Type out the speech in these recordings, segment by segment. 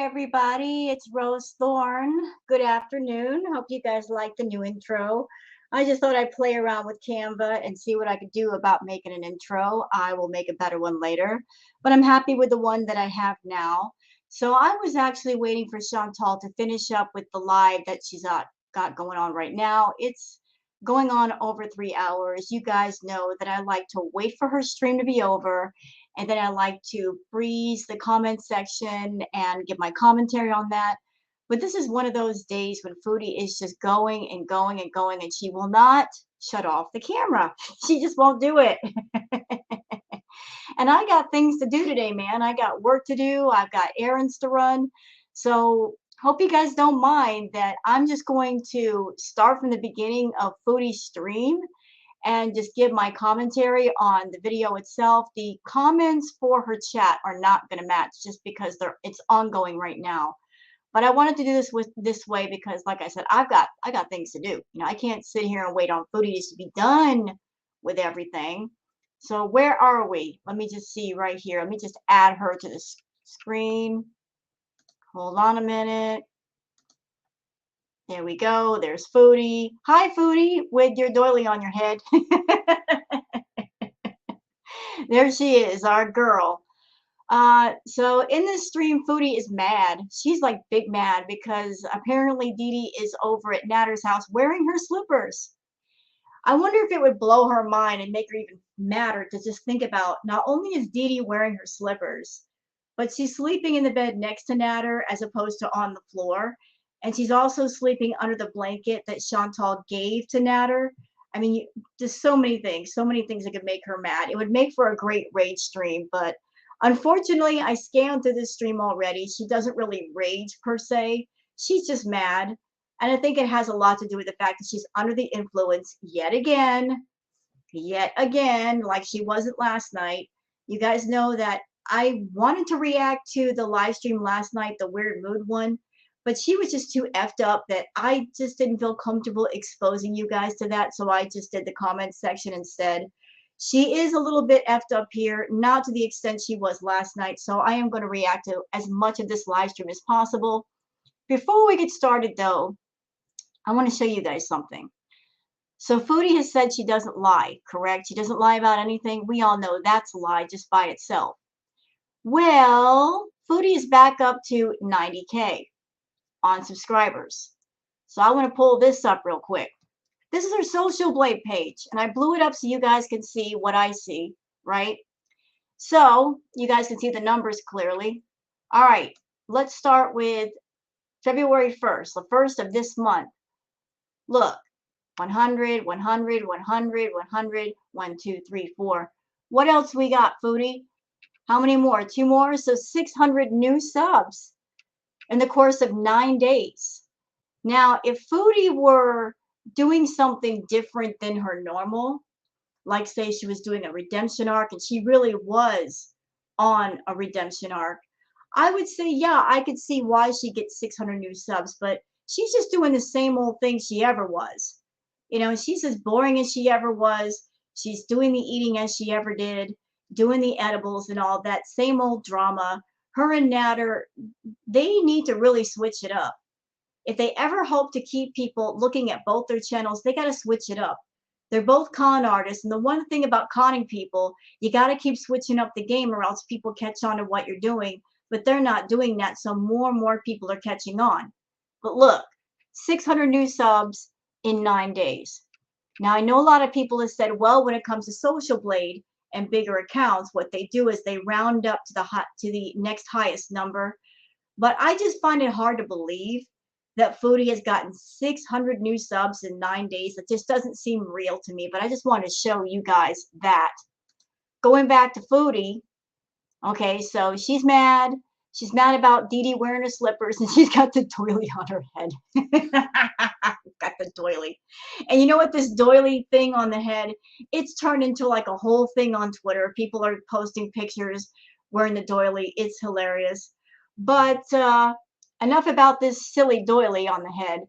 everybody, it's Rose Thorn. Good afternoon. Hope you guys like the new intro. I just thought I'd play around with Canva and see what I could do about making an intro. I will make a better one later, but I'm happy with the one that I have now. So I was actually waiting for Chantal to finish up with the live that she's got going on right now. It's going on over 3 hours. You guys know that I like to wait for her stream to be over, and then I like to breeze the comment section and give my commentary on that. But this is one of those days when Foodie is just going and going and going, and she will not shut off the camera. She just won't do it. And I got things to do today, man. I got work to do. I've got errands to run. So hope you guys don't mind that I'm just going to start from the beginning of Foodie's stream and just give my commentary on the video itself. The comments for her chat are not going to match just because it's ongoing right now. But I wanted to do this way because, like I said, I got things to do. I can't sit here and wait on Foodie to be done with everything. So where are we? Let me just see right here. Let me just add her to the screen. Hold on a minute. There we go. There's Foodie. Hi, Foodie, with your doily on your head. There she is, our girl. So in this stream, Foodie is mad. She's like big mad because apparently Dede is over at Natter's house wearing her slippers. I wonder if it would blow her mind and make her even madder to just think about not only is Dede wearing her slippers, but she's sleeping in the bed next to Natter as opposed to on the floor. And she's also sleeping under the blanket that Chantal gave to Natter. I mean, just so many things that could make her mad. It would make for a great rage stream, but unfortunately, I scanned through this stream already. She doesn't really rage per se. She's just mad. And I think it has a lot to do with the fact that she's under the influence yet again, like she wasn't last night. You guys know that I wanted to react to the live stream last night, the weird mood one, but she was just too effed up that I just didn't feel comfortable exposing you guys to that. So I just did the comment section instead. She is a little bit effed up here, not to the extent she was last night. So I am going to react to as much of this live stream as possible. Before we get started, though, I want to show you guys something. So Foodie has said she doesn't lie, correct? She doesn't lie about anything. We all know that's a lie just by itself. Well, Foodie is back up to 90K on subscribers. So I want to pull this up real quick. This is her Social Blade page, and I blew it up so you guys can see what I see, right? So you guys can see the numbers clearly. All right, let's start with February 1st, the first of this month. Look, 100, 100, 100, 100, 1, 2, 3, 4. What else we got, Foodie? How many more? 2 more? So 600 new subs in the course of 9 days. Now, if Foodie were doing something different than her normal, like say she was doing a redemption arc and she really was on a redemption arc, I would say, yeah, I could see why she gets 600 new subs, but she's just doing the same old thing she ever was. She's as boring as she ever was. She's doing the eating as she ever did, doing the edibles and all that same old drama. Her and Natter, they need to really switch it up. If they ever hope to keep people looking at both their channels, they got to switch it up. They're both con artists. And the one thing about conning people, you got to keep switching up the game or else people catch on to what you're doing. But they're not doing that. So more and more people are catching on. But look, 600 new subs in 9 days. Now, I know a lot of people have said, well, when it comes to Social Blade and bigger accounts, what they do is they round up to the next highest number. But I just find it hard to believe that Foodie has gotten 600 new subs in 9 days. That just doesn't seem real to me, but I just want to show you guys that. Going back to Foodie, okay, so she's mad. She's mad about Dede wearing her slippers, and she's got the doily on her head. Got the doily. And you know what, this doily thing on the head, it's turned into like a whole thing on Twitter. People are posting pictures wearing the doily. It's hilarious. But enough about this silly doily on the head.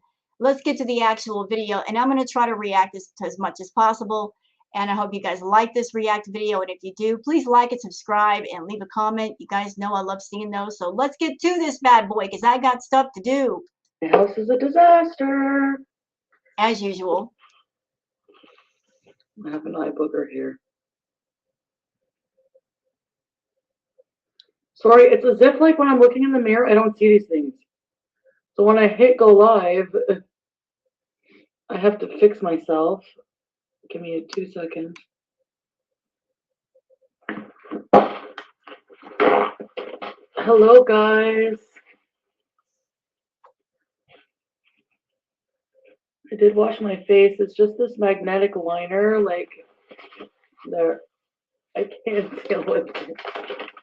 Let's get to the actual video, and I'm going to try to react to as much as possible. And I hope you guys like this react video. And if you do, please like and subscribe and leave a comment. You guys know I love seeing those. So let's get to this bad boy because I got stuff to do. My house is a disaster. As usual. I have an eye booger here. Sorry, it's as if like when I'm looking in the mirror, I don't see these things. So when I hit go live, I have to fix myself. Give me 2 seconds. Hello, guys. I did wash my face. It's just this magnetic liner, like, there. I can't deal with it.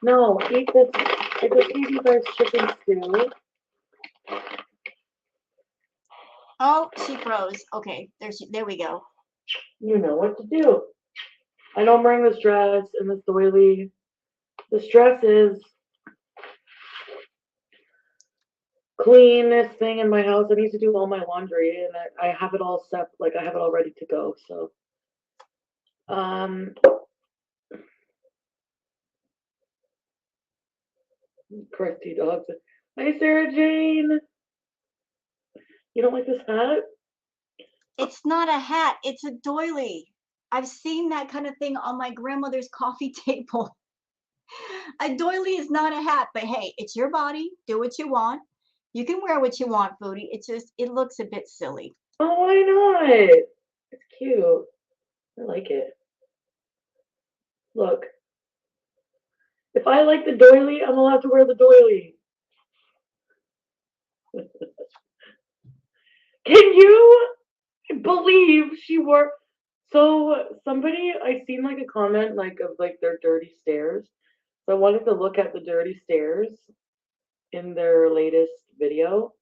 No, eat this. I just gave you guys chicken stew. Oh, she froze. Okay, there we go. You know what to do. I know I'm wearing this dress and this doily. This dress is cleanest thing in my house. I need to do all my laundry, and I have it all set, like I have it all ready to go. So, crusty dogs. Hi, Sarah Jane. You don't like this hat? It's not a hat. It's a doily. I've seen that kind of thing on my grandmother's coffee table. A doily is not a hat, but hey, it's your body. Do what you want. You can wear what you want, Foodie. It's just, it looks a bit silly. Oh, why not? It's cute. I like it. Look. If I like the doily, I'm allowed to wear the doily. Can you believe she wore... So somebody, I seen like a comment like of like their dirty stairs. So I wanted to look at the dirty stairs in their latest video.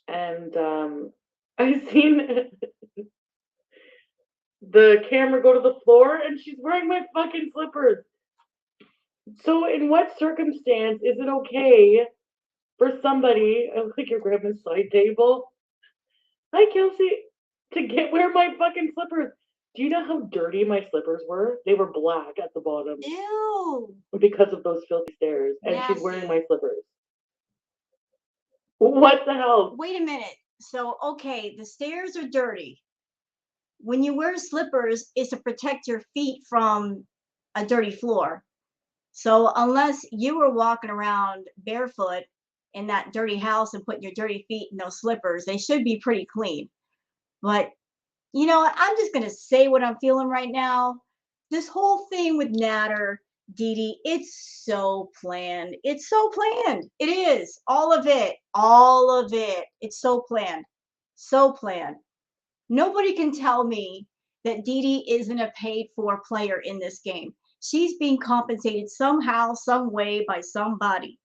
And I seen the camera go to the floor and she's wearing my fucking slippers. So in what circumstance is it okay for somebody, I look like your grandma's side table. Hi, Kelsey. To wear my fucking slippers. Do you know how dirty my slippers were? They were black at the bottom. Ew. Because of those filthy stairs. And Nasty. she's wearing my slippers. What the hell? Wait a minute. So, okay, the stairs are dirty. When you wear slippers, it's to protect your feet from a dirty floor. So unless you were walking around barefoot in that dirty house and putting your dirty feet in those slippers, they should be pretty clean. But you know, I'm just going to say what I'm feeling right now. This whole thing with Natter, Dede, it's so planned. It's so planned. It is. All of it. All of it. It's so planned. So planned. Nobody can tell me that Dede isn't a paid for player in this game. She's being compensated somehow, some way by somebody.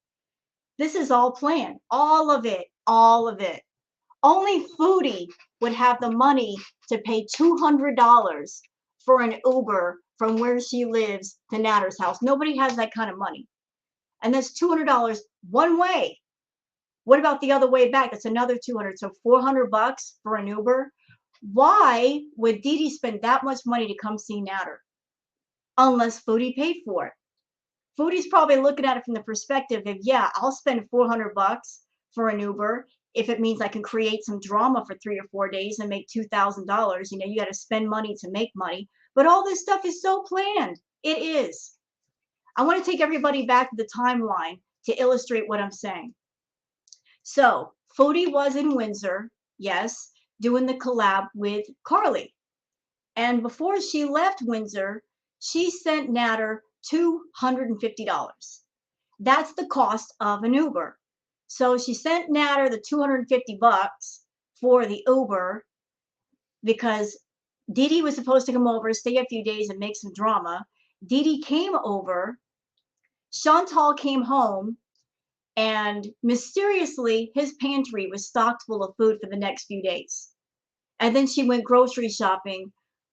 This is all planned. All of it. All of it. Only Foodie would have the money to pay $200 for an Uber from where she lives to Natter's house. Nobody has that kind of money. And that's $200 one way. What about the other way back? That's another 200. So 400 bucks for an Uber. Why would Dede spend that much money to come see Natter? Unless Foodie paid for it. Foodie's probably looking at it from the perspective of, yeah, I'll spend 400 bucks for an Uber if it means I can create some drama for 3 or 4 days and make $2,000. You know, you got to spend money to make money. But all this stuff is so planned. It is. I want to take everybody back to the timeline to illustrate what I'm saying. So Foodie was in Windsor, yes, doing the collab with Carly. And before she left Windsor, she sent Natter $250. That's the cost of an Uber. So she sent Natter the 250 bucks for the Uber because Dede was supposed to come over, stay a few days and make some drama. Dede came over. Chantal came home, and mysteriously his pantry was stocked full of food for the next few days. And then she went grocery shopping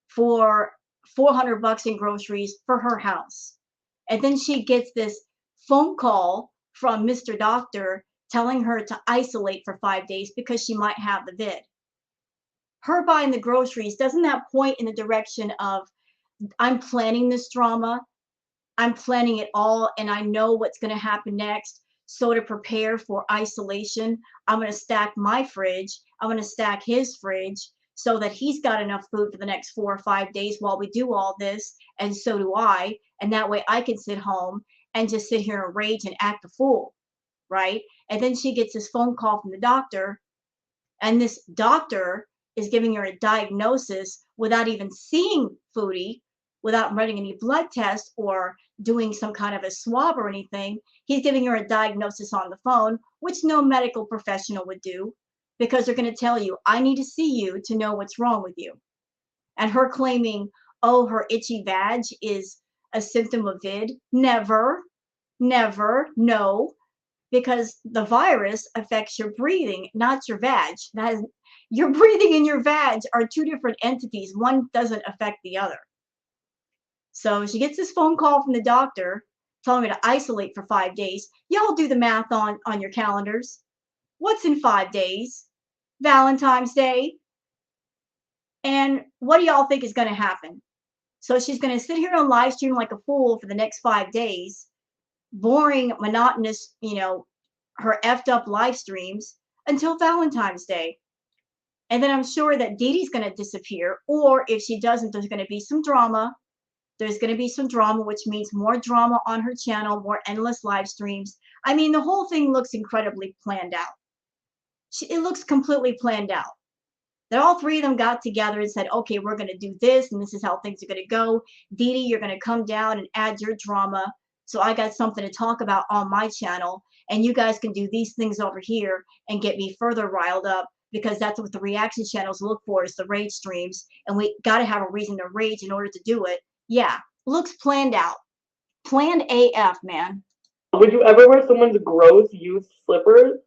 for 400 bucks in groceries for her house. And then she gets this phone call from Mr. Doctor telling her to isolate for 5 days because she might have the vid. Her buying the groceries, doesn't that point in the direction of I'm planning this drama. I'm planning it all, and I know what's going to happen next. So to prepare for isolation, I'm going to stack my fridge. I'm going to stack his fridge so that he's got enough food for the next 4 or 5 days while we do all this, and so do I. And that way I can sit home and just sit here and rage and act a fool, right? And then she gets this phone call from the doctor, and this doctor is giving her a diagnosis without even seeing Foodie, without running any blood tests or doing some kind of a swab or anything. He's giving her a diagnosis on the phone, which no medical professional would do, because they're going to tell you, I need to see you to know what's wrong with you. And her claiming, oh, her itchy vag is a symptom of vid. Never, never, no, because the virus affects your breathing, not your vag. That is, your breathing and your vag are two different entities. One doesn't affect the other. So she gets this phone call from the doctor telling me to isolate for 5 days. Y'all do the math on your calendars. What's in 5 days? Valentine's Day. And what do y'all think is going to happen? So she's going to sit here on live stream like a fool for the next 5 days, boring, monotonous, her effed up live streams until Valentine's Day. And then I'm sure that Dede's going to disappear. Or if she doesn't, there's going to be some drama. There's going to be some drama, which means more drama on her channel, more endless live streams. I mean, the whole thing looks incredibly planned out. It looks completely planned out. That all three of them got together and said, okay, we're going to do this, and this is how things are going to go. Dede, you're going to come down and add your drama. So I got something to talk about on my channel, and you guys can do these things over here and get me further riled up, because that's what the reaction channels look for, is the rage streams. And we got to have a reason to rage in order to do it. Yeah, looks planned out. Planned AF, man. Would you ever wear someone's gross used slippers?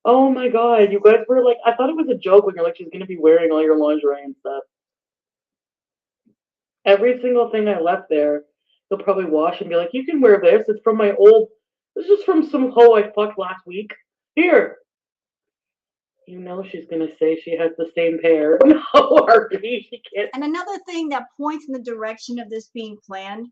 Oh my god, you guys were like, I thought it was a joke when you're like, she's gonna be wearing all your lingerie and stuff. Every single thing I left there, they'll probably wash and be like, you can wear this. It's from my old, this is from some hoe I fucked last week. Here. You know she's gonna say she has the same pair. No, Harvey, she can't. And another thing that points in the direction of this being planned,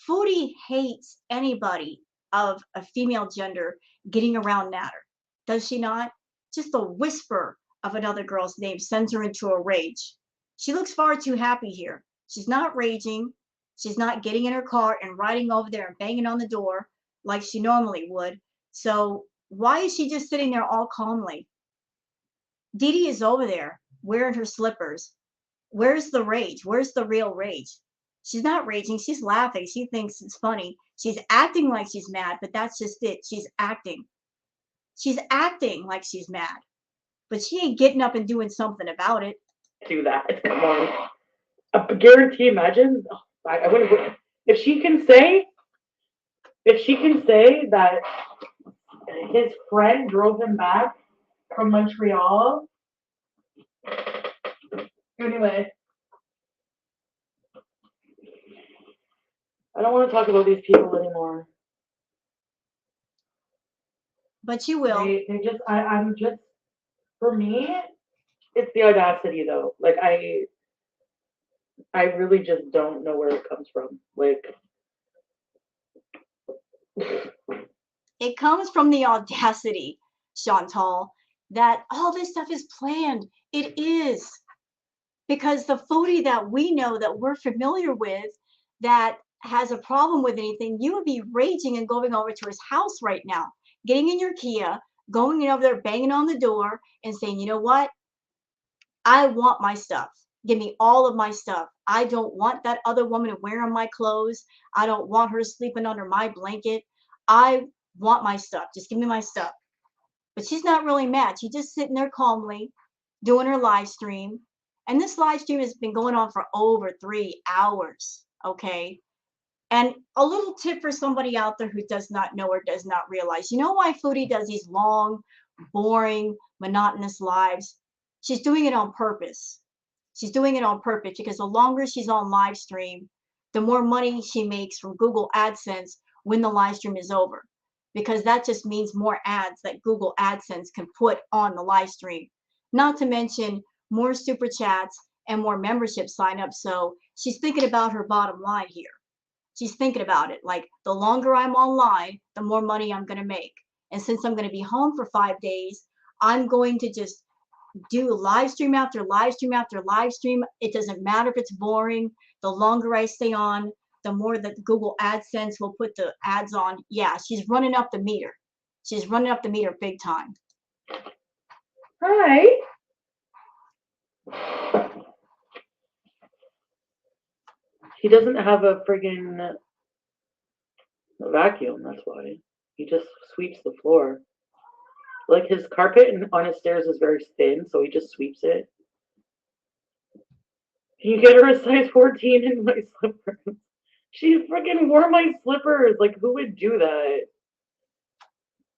Foodie hates anybody of a female gender getting around Natter. Does she not? Just a whisper of another girl's name sends her into a rage. She looks far too happy here. She's not raging. She's not getting in her car and riding over there and banging on the door like she normally would. So why is she just sitting there all calmly? Dede is over there wearing her slippers. Where's the rage? Where's the real rage? She's not raging. She's laughing. She thinks it's funny. She's acting like she's mad, but that's just it. She's acting. She's acting like she's mad, but she ain't getting up and doing something about it. Do that. Come on. I guarantee, imagine. I wouldn't. If she can say that his friend drove him back from Montreal. Anyway, I don't want to talk about these people anymore. But you will. They just, I'm just, for me, it's the audacity though. Like I really just don't know where it comes from. Like, it comes from the audacity, Chantal, that all this stuff is planned. It is. Because the Foodie that we know, that we're familiar with, that has a problem with anything, you would be raging and going over to his house right now, getting in your Kia, going over there, banging on the door and saying, you know what? I want my stuff. Give me all of my stuff. I don't want that other woman wearing my clothes. I don't want her sleeping under my blanket. I want my stuff. Just give me my stuff. But she's not really mad. She's just sitting there calmly doing her live stream. And this live stream has been going on for over 3 hours. Okay. And a little tip for somebody out there who does not know or does not realize, you know why Foodie does these long, boring, monotonous lives? She's doing it on purpose. She's doing it on purpose because the longer she's on live stream, the more money she makes from Google AdSense when the live stream is over. Because that just means more ads that Google AdSense can put on the live stream. Not to mention more super chats and more membership sign up. So she's thinking about her bottom line here. She's thinking about it. Like, the longer I'm online, the more money I'm going to make. And since I'm going to be home for 5 days, I'm going to just do live stream after live stream after live stream. It doesn't matter if it's boring. The longer I stay on, the more that Google AdSense will put the ads on. Yeah, she's running up the meter. She's running up the meter big time. Hi. He doesn't have a friggin' vacuum, that's why. He just sweeps the floor. Like, his carpet on his stairs is very thin, so he just sweeps it. Can you get her a size 14 in my slippers? She freaking wore my slippers. Like, who would do that?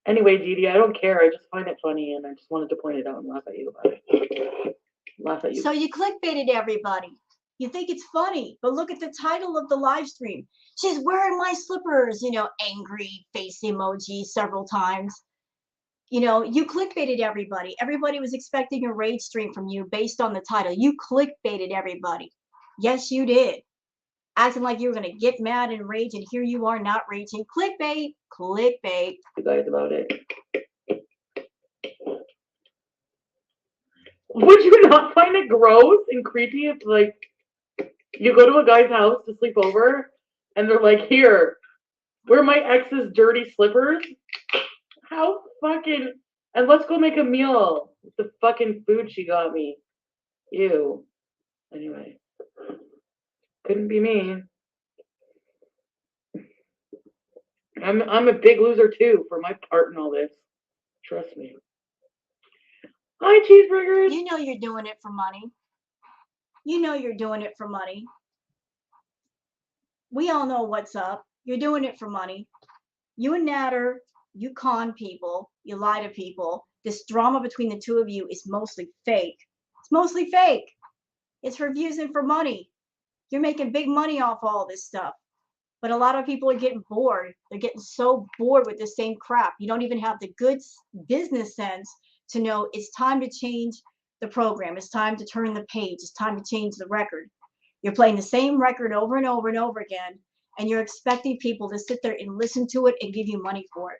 Anyway, Dede, I don't care. I just find it funny, and I just wanted to point it out and laugh at you about it. Laugh at you. So you clickbaited everybody. You think it's funny, but look at the title of the live stream. She's wearing my slippers, angry face emoji several times. You clickbaited everybody. Everybody was expecting a rage stream from you based on the title. You clickbaited everybody. Yes, you did. Acting like you were going to get mad and rage, and here you are not raging. Clickbait. Clickbait. You guys about it. Would you not find it gross and creepy if, like, you go to a guy's house to sleep over, and they're like, here, wear my ex's dirty slippers? How fucking... And let's go make a meal with the fucking food she got me. Ew. Anyway. Couldn't be me. I'm a big loser, too, for my part in all this. Trust me. Hi, cheeseburgers. You know you're doing it for money. You know you're doing it for money. We all know what's up. You're doing it for money. You and Natter, you con people. You lie to people. This drama between the two of you is mostly fake. It's mostly fake. It's for views and for money. You're making big money off all this stuff. But a lot of people are getting bored. They're getting so bored with the same crap. You don't even have the good business sense to know it's time to change the program. It's time to turn the page. It's time to change the record. You're playing the same record over and over and over again, and you're expecting people to sit there and listen to it and give you money for it.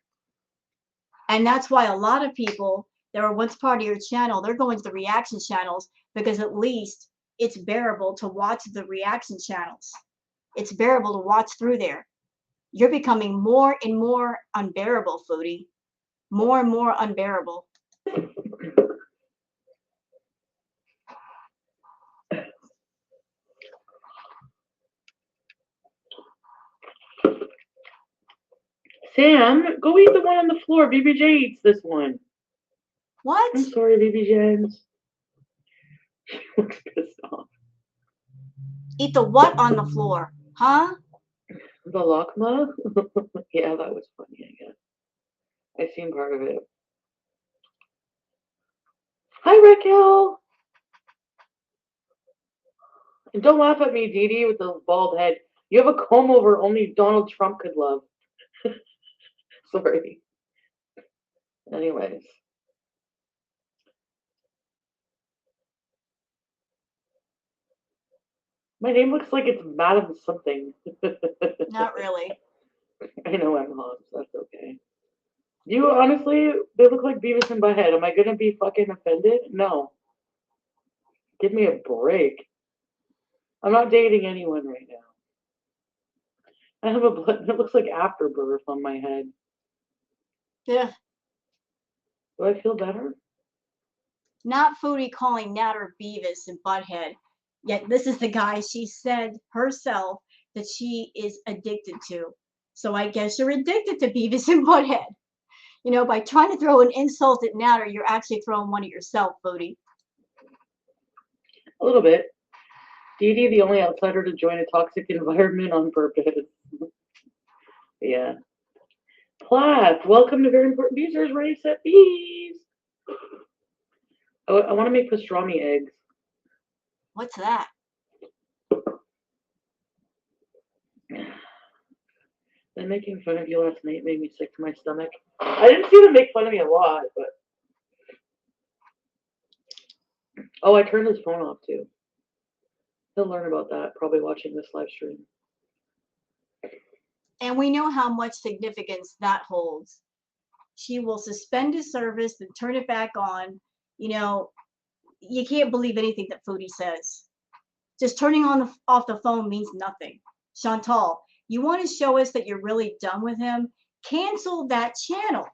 And that's why a lot of people that were once part of your channel, they're going to the reaction channels because at least it's bearable to watch the reaction channels. It's bearable to watch through there. You're becoming more and more unbearable, Foodie. More and more unbearable. Sam, go eat the one on the floor. BBJ eats this one. What? I'm sorry, BBJ. She looks pissed off. Eat the what on the floor? Huh? The lakma? Yeah, that was funny, I guess. I seen part of it. Hi, Raquel. And don't laugh at me, Dede, with the bald head. You have a comb over only Donald Trump could love. Sorry. Anyways. My name looks like it's Madam something. Not really. I know I'm Hobbs. That's okay. You honestly, they look like Beavis and Butthead. Am I gonna be fucking offended? No. Give me a break. I'm not dating anyone right now. I have a blood. It looks like afterbirth on my head. Yeah. Do I feel better? Not Foodie calling Natter Beavis and Butthead. Yet this is the guy she said herself that she is addicted to. So I guess you're addicted to Beavis and Butthead. By trying to throw an insult at Natter, you're actually throwing one at yourself, Foodie. A little bit. Dede, the only outsider to join a toxic environment on purpose. Yeah. Plath, welcome to Very Important Users, Ready, Set, Bees. I want to make pastrami eggs. What's that? Them making fun of you last night made me sick to my stomach. I didn't see them make fun of me a lot, but... Oh, I turned his phone off, too. He'll learn about that probably watching this live stream. And we know how much significance that holds. She will suspend his service and turn it back on. You know, you can't believe anything that Foodie says. Just turning off the phone means nothing. Chantal, you want to show us that you're really done with him? Cancel that channel.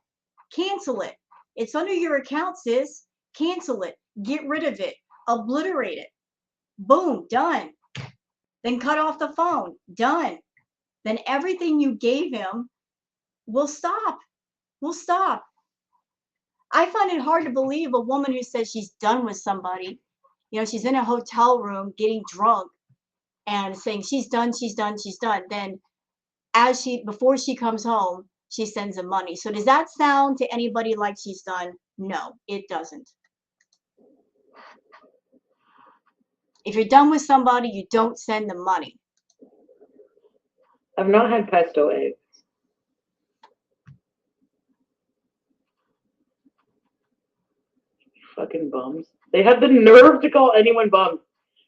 Cancel it. It's under your account, sis. Cancel it. Get rid of it. Obliterate it. Boom, done. Then cut off the phone. Done. Then everything you gave him will stop. Will stop. I find it hard to believe a woman who says she's done with somebody. You know, she's in a hotel room getting drunk and saying she's done, she's done, she's done. Then before she comes home, she sends him money. So does that sound to anybody like she's done? No, it doesn't. If you're done with somebody, you don't send them money. I've not had pesto eggs. Fucking bums. They had the nerve to call anyone bums.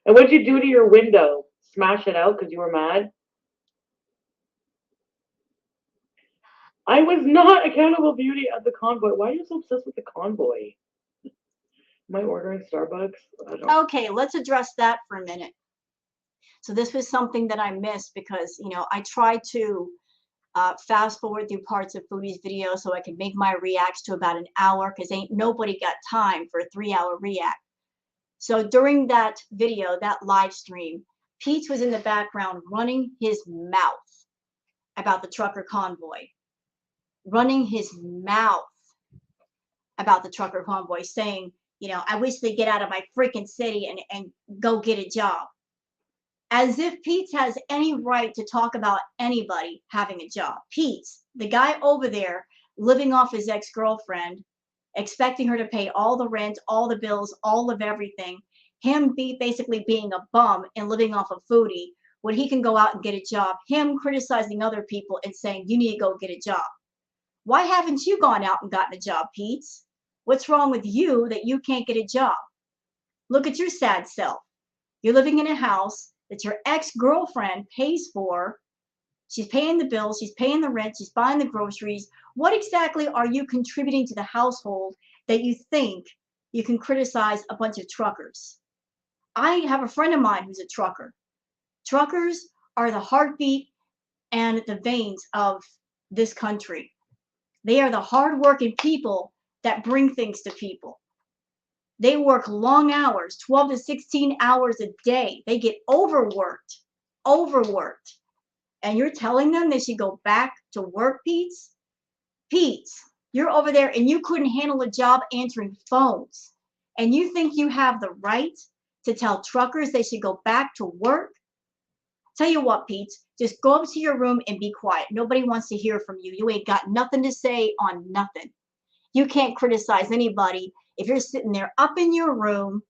And what'd you do to your window? Smash it out because you were mad? I was not accountable beauty at the convoy. Why are you so obsessed with the convoy? Am I ordering Starbucks? Okay, let's address that for a minute. So this was something that I missed because, you know, I tried to fast forward through parts of Foodie's video so I could make my reacts to about an hour because ain't nobody got time for a 3-hour react. So during that video, that live stream, Pete was in the background running his mouth about the trucker convoy. Running his mouth about the trucker convoy, saying, you know, I wish they'd get out of my freaking city and go get a job. As if Pete has any right to talk about anybody having a job. Pete, the guy over there living off his ex-girlfriend, expecting her to pay all the rent, all the bills, all of everything, him basically being a bum and living off of Foodie when he can go out and get a job, him criticizing other people and saying, you need to go get a job. Why haven't you gone out and gotten a job, Pete? What's wrong with you that you can't get a job? Look at your sad self. You're living in a house that your ex-girlfriend pays for. She's paying the bills, she's paying the rent, she's buying the groceries. What exactly are you contributing to the household that you think you can criticize a bunch of truckers? I have a friend of mine who's a trucker. Truckers are the heartbeat and the veins of this country. They are the hardworking people that bring things to people. They work long hours, 12 to 16 hours a day. They get overworked. And you're telling them they should go back to work, Pete? Pete, you're over there and you couldn't handle a job answering phones. And you think you have the right to tell truckers they should go back to work? Tell you what, Pete, just go up to your room and be quiet. Nobody wants to hear from you. You ain't got nothing to say on nothing. You can't criticize anybody if you're sitting there up in your room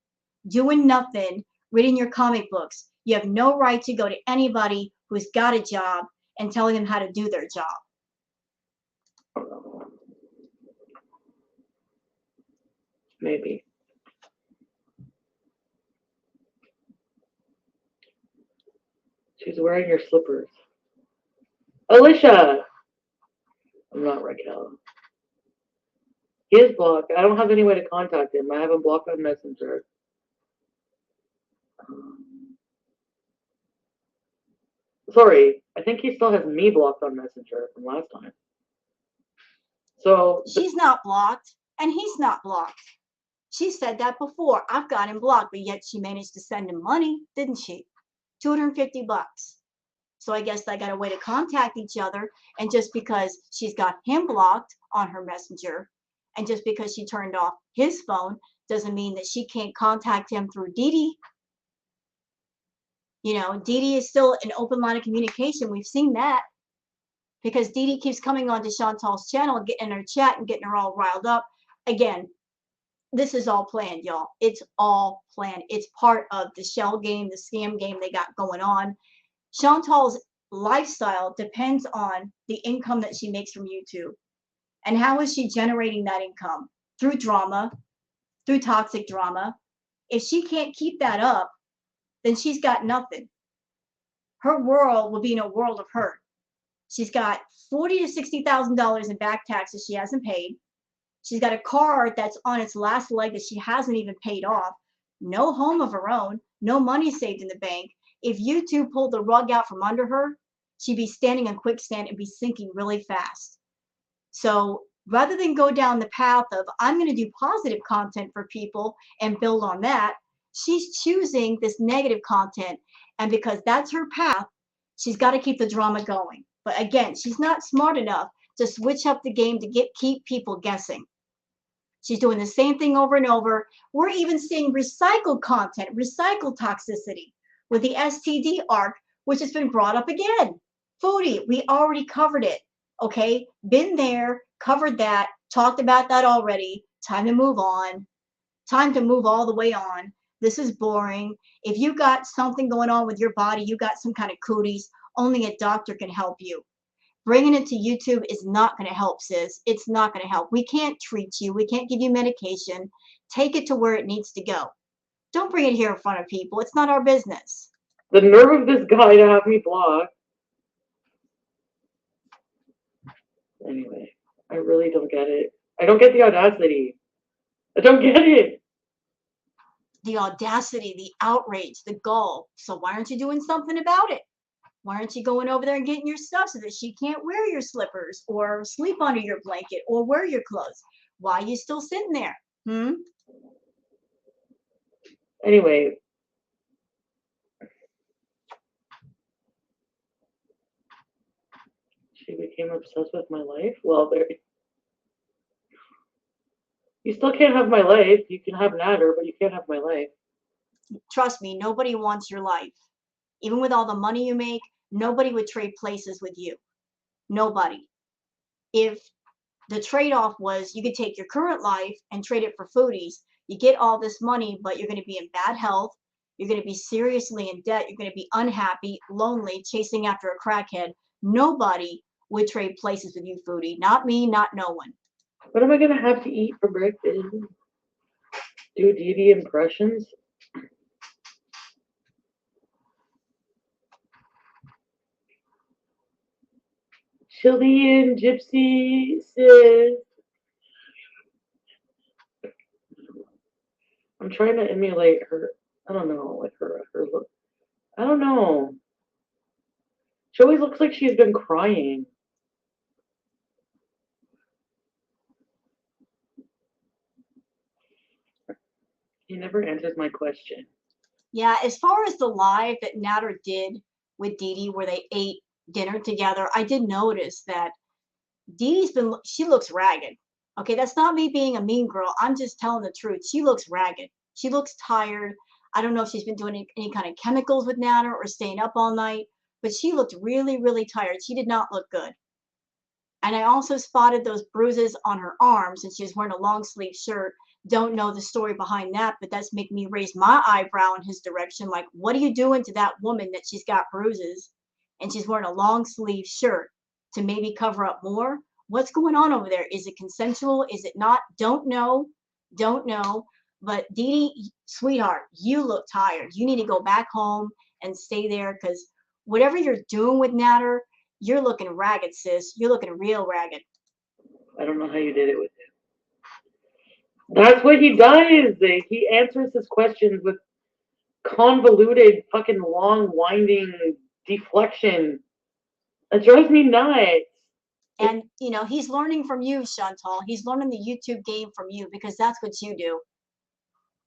doing nothing, reading your comic books. You have no right to go to anybody who's got a job and telling them how to do their job. Maybe. She's wearing your slippers. Alicia! I'm not Raquel. He is blocked. I don't have any way to contact him. I have him blocked on Messenger. Sorry, I think he still has me blocked on Messenger from last time. So she's not blocked, and he's not blocked. She said that before. I've got him blocked, but yet she managed to send him money, didn't she? $250. So I guess they got a way to contact each other. And just because she's got him blocked on her Messenger, and just because she turned off his phone, doesn't mean that she can't contact him through Dede. You know, Dede is still an open line of communication. We've seen that. Because Dede keeps coming onto Chantal's channel, getting in her chat and getting her all riled up. Again, this is all planned, y'all. It's all planned. It's part of the shell game, the scam game they got going on. Chantal's lifestyle depends on the income that she makes from YouTube. And how is she generating that income? Through drama, through toxic drama. If she can't keep that up, then she's got nothing. Her world will be in a world of hurt. She's got $40,000 to $60,000 in back taxes she hasn't paid. She's got a car that's on its last leg that she hasn't even paid off. No home of her own, no money saved in the bank. If YouTube pulled the rug out from under her, she'd be standing in quicksand and be sinking really fast. So rather than go down the path of, I'm going to do positive content for people and build on that, she's choosing this negative content. And because that's her path, she's got to keep the drama going. But again, she's not smart enough to switch up the game to keep people guessing. She's doing the same thing over and over. We're even seeing recycled content, recycled toxicity with the STD arc, which has been brought up again. Foodie, we already covered it. Okay, been there, covered that, talked about that already. Time to move on. Time to move all the way on. This is boring. If you got something going on with your body, you got some kind of cooties, only a doctor can help you. Bringing it to YouTube is not going to help, sis. It's not going to help. We can't treat you. We can't give you medication. Take it to where it needs to go. Don't bring it here in front of people. It's not our business. The nerve of this guy to have me blocked. Anyway, I really don't get it. I don't get the audacity. I don't get it. The audacity, the outrage, the gall. So why aren't you doing something about it? Why aren't you going over there and getting your stuff so that she can't wear your slippers or sleep under your blanket or wear your clothes? Why are you still sitting there? Anyway. She became obsessed with my life? Well, there. You still can't have my life. You can have Natter, but you can't have my life. Trust me, nobody wants your life. Even with all the money you make, nobody would trade places with you. Nobody. If the trade-off was you could take your current life and trade it for Foodie's, you get all this money, but you're going to be in bad health. You're going to be seriously in debt. You're going to be unhappy, lonely, chasing after a crackhead. Nobody would trade places with you, Foodie. Not me, not no one. What am I going to have to eat for breakfast? Do Dede impressions? Chilean gypsy sis. I'm trying to emulate her. I don't know, like her look. I don't know. She always looks like she's been crying. He never answers my question. Yeah, as far as the live that Natter did with Dede, where they ate dinner together, I did notice that she looks ragged. Okay, that's not me being a mean girl. I'm just telling the truth. She looks ragged. She looks tired. I don't know if she's been doing any kind of chemicals with Natter or staying up all night, but she looked really, really tired. She did not look good. And I also spotted those bruises on her arms, and she was wearing a long sleeve shirt. Don't know the story behind that, but that's making me raise my eyebrow in his direction. Like, what are you doing to that woman that she's got bruises and she's wearing a long sleeve shirt to maybe cover up more? What's going on over there? Is it consensual? Is it not? Don't know. Don't know. But Dede, sweetheart, you look tired. You need to go back home and stay there, because whatever you're doing with Natter, you're looking ragged, sis. You're looking real ragged. I don't know how you did it with him. That's what he does. He answers his questions with convoluted, fucking long, winding deflection. It drives me nuts. And, you know, he's learning from you, Chantal. He's learning the YouTube game from you, because that's what you do.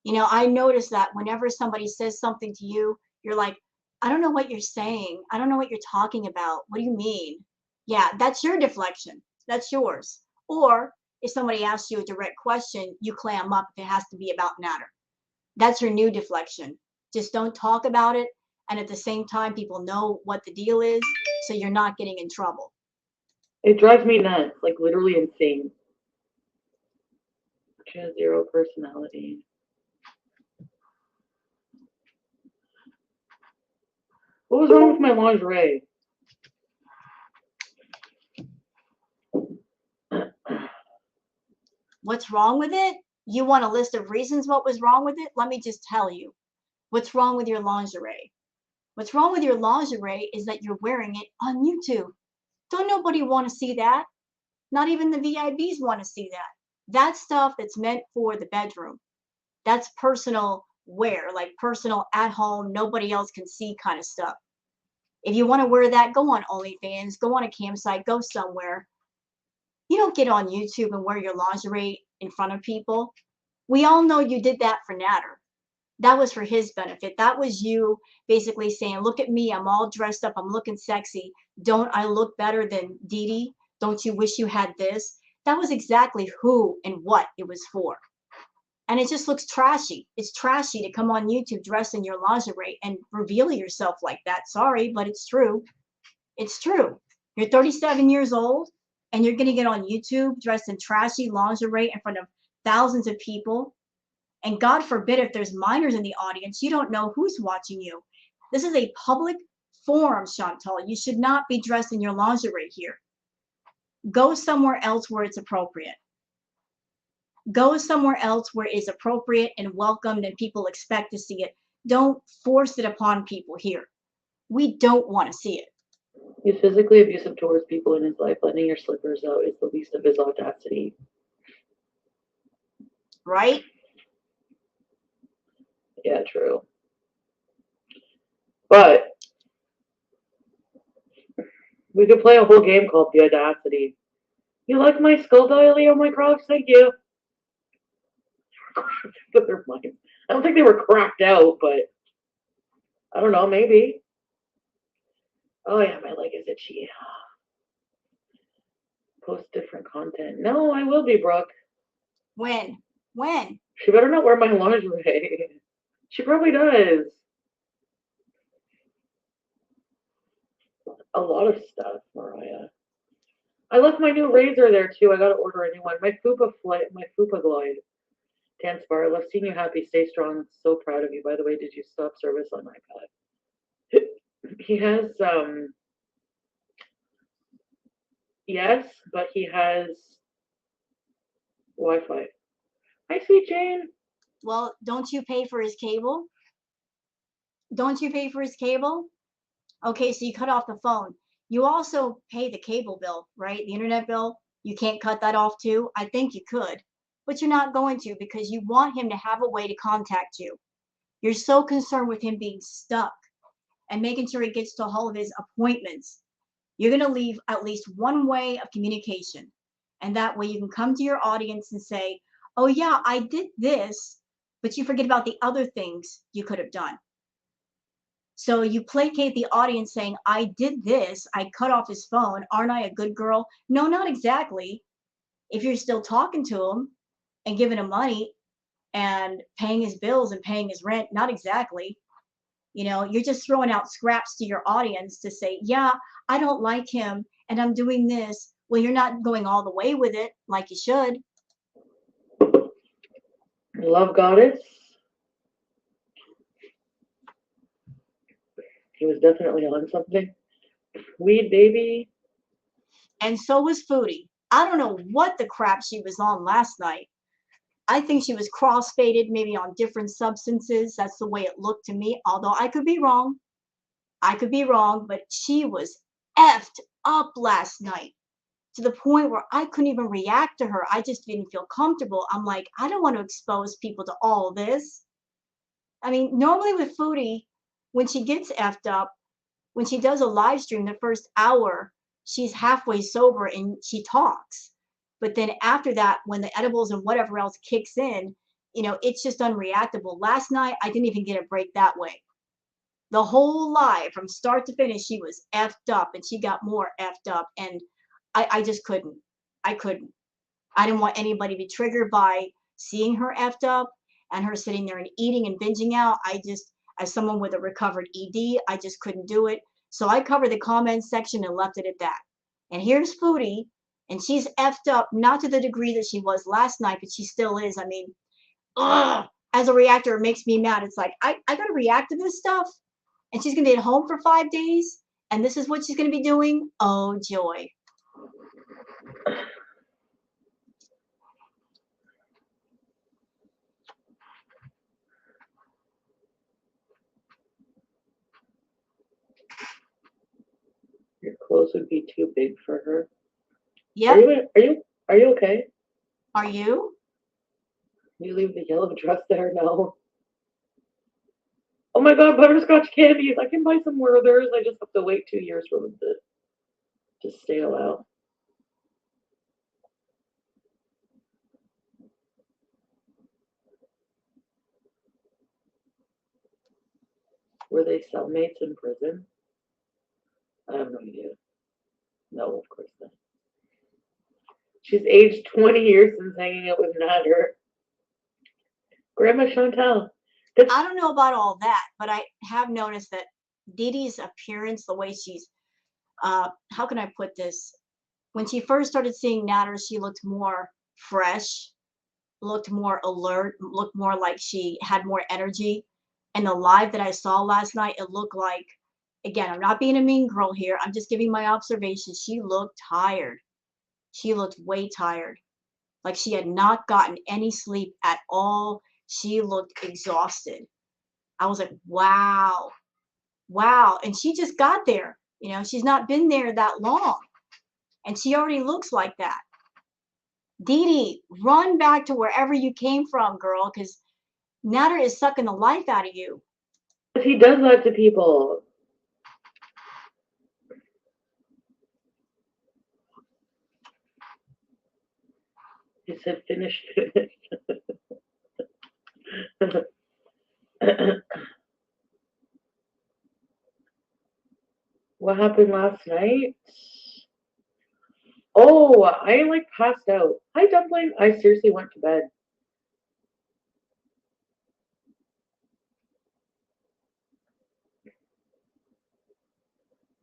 You know, I notice that whenever somebody says something to you, you're like, I don't know what you're saying. I don't know what you're talking about. What do you mean? Yeah, that's your deflection. That's yours. Or if somebody asks you a direct question, you clam up if it has to be about Natter. That's your new deflection. Just don't talk about it. And at the same time, people know what the deal is, so you're not getting in trouble. It drives me nuts, like literally insane. She has zero personality. What was wrong with my lingerie? What's wrong with it? You want a list of reasons what was wrong with it? Let me just tell you. What's wrong with your lingerie? What's wrong with your lingerie is that you're wearing it on YouTube. Don't nobody want to see that. Not even the VIPs want to see that. That's stuff that's meant for the bedroom. That's personal wear, like personal at home, nobody else can see kind of stuff. If you want to wear that, go on OnlyFans, go on a campsite, go somewhere. You don't get on YouTube and wear your lingerie in front of people. We all know you did that for Natter. That was for his benefit. That was you basically saying, look at me, I'm all dressed up, I'm looking sexy. Don't I look better than Dede? Don't you wish you had this? That was exactly who and what it was for. And it just looks trashy. It's trashy to come on YouTube dressed in your lingerie and reveal yourself like that. Sorry, but it's true. It's true. You're 37 years old and you're going to get on YouTube dressed in trashy lingerie in front of thousands of people. And God forbid if there's minors in the audience, you don't know who's watching you. This is a public forum, Chantal. You should not be dressed in your lingerie here. Go somewhere else where it's appropriate. Go somewhere else where it's appropriate and welcomed and people expect to see it. Don't force it upon people here. We don't want to see it. He's physically abusive towards people in his life. Letting your slippers out is the least of his audacity. Right? Yeah, true. But we could play a whole game called The Audacity. You like my skull doily on my Crocs? Thank you. Never mind. I don't think they were cracked out, but I don't know, maybe. Oh yeah, my leg is itchy. Post different content. No, I will be, Brooke. When? When? She better not wear my lingerie. She probably does. A lot of stuff, Mariah. I left my new razor there too. I gotta order a new one. My Fupa Glide. Dance bar. I love seeing you happy. Stay strong. So proud of you. By the way, did you stop service on iPad? He has yes, but he has Wi-Fi. Hi, sweet Jane. Well, don't you pay for his cable? Don't you pay for his cable? Okay, so you cut off the phone. You also pay the cable bill, right? The internet bill. You can't cut that off too. I think you could, but you're not going to because you want him to have a way to contact you. You're so concerned with him being stuck and making sure he gets to all of his appointments. You're going to leave at least one way of communication. And that way you can come to your audience and say, oh, yeah, I did this, but you forget about the other things you could have done. So you placate the audience saying, I did this, I cut off his phone. Aren't I a good girl? No, not exactly. If you're still talking to him and giving him money and paying his bills and paying his rent, not exactly. You know, you're just throwing out scraps to your audience to say, yeah, I don't like him and I'm doing this. Well, you're not going all the way with it like you should. Love Goddess. He was definitely on something. Weed baby. And so was Foodie. I don't know what the crap she was on last night. I think she was cross-faded, maybe on different substances. That's the way it looked to me, although I could be wrong. I could be wrong, but she was effed up last night to the point where I couldn't even react to her. I just didn't feel comfortable. I'm like, I don't want to expose people to all this. I mean, normally with Foodie, when she gets effed up, when she does a live stream, the first hour, she's halfway sober and she talks. But then after that, when the edibles and whatever else kicks in, you know, it's just unreactable. Last night, I didn't even get a break that way. The whole live from start to finish, she was effed up and she got more effed up. And I just couldn't. I couldn't. I didn't want anybody to be triggered by seeing her effed up and her sitting there and eating and binging out. I just, as someone with a recovered ED, I just couldn't do it. So I covered the comments section and left it at that. And here's Foodie, and she's effed up, not to the degree that she was last night, but she still is. I mean, ugh, as a reactor, it makes me mad. It's like, I got to react to this stuff, and she's going to be at home for 5 days, and this is what she's going to be doing? Oh, joy. Your clothes would be too big for her. Yep. Are you okay? Are you? You leave the yellow dress there? No. Oh my god, butterscotch candies. I can buy some Werther's. I just have to wait 2 years for them to stale out. Were they cellmates in prison? I have no idea. No, of course not. She's aged 20 years since hanging out with Nader. Grandma Chantal. I don't know about all that, but I have noticed that Dede's appearance, the way she's, how can I put this? When she first started seeing Natter, she looked more fresh, looked more alert, looked more like she had more energy. And the live that I saw last night, it looked like, again, I'm not being a mean girl here. I'm just giving my observations. She looked tired. She looked way tired. Like she had not gotten any sleep at all. She looked exhausted. I was like, wow, wow. And she just got there. You know, she's not been there that long. And she already looks like that. Dede, run back to wherever you came from, girl, because Natter is sucking the life out of you. He does that to people. He said finish. What happened last night? Oh, I like passed out. Hi, Dumpling. I seriously went to bed.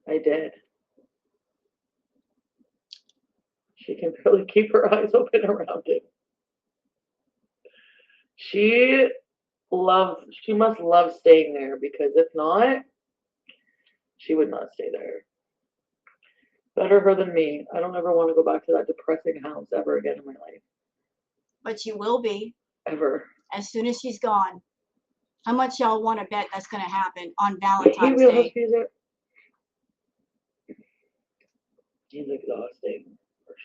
I did. She can barely keep her eyes open around it. She must love staying there because if not, she would not stay there. Better her than me. I don't ever want to go back to that depressing house ever again in my life. But you will be. Ever. As soon as she's gone. How much y'all want to bet that's going to happen on I hate Valentine's wheelhouse Day? music. He's exhausting, for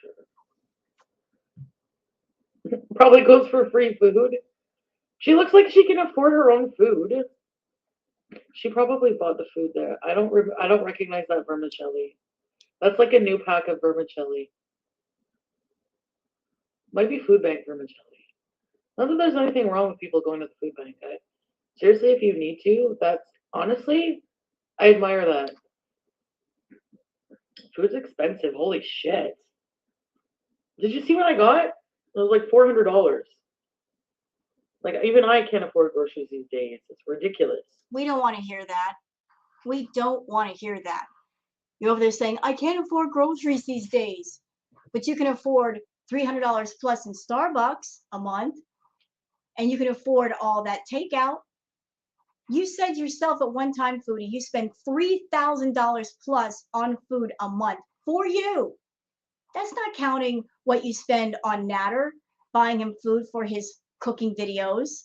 sure. Probably goes for free food. She looks like she can afford her own food. She probably bought the food there. I don't recognize that vermicelli. That's like a new pack of vermicelli. Might be food bank vermicelli. Not that there's anything wrong with people going to the food bank. Seriously, if you need to, that's honestly, I admire that. Food's expensive. Holy shit. Did you see what I got? It was like $400. Like, even I can't afford groceries these days. It's ridiculous. We don't want to hear that. We don't want to hear that. You're over there saying, I can't afford groceries these days. But you can afford $300 plus in Starbucks a month. And you can afford all that takeout. You said yourself at one time, Foodie, you spend $3,000 plus on food a month for you. That's not counting what you spend on Natter, buying him food for his cooking videos.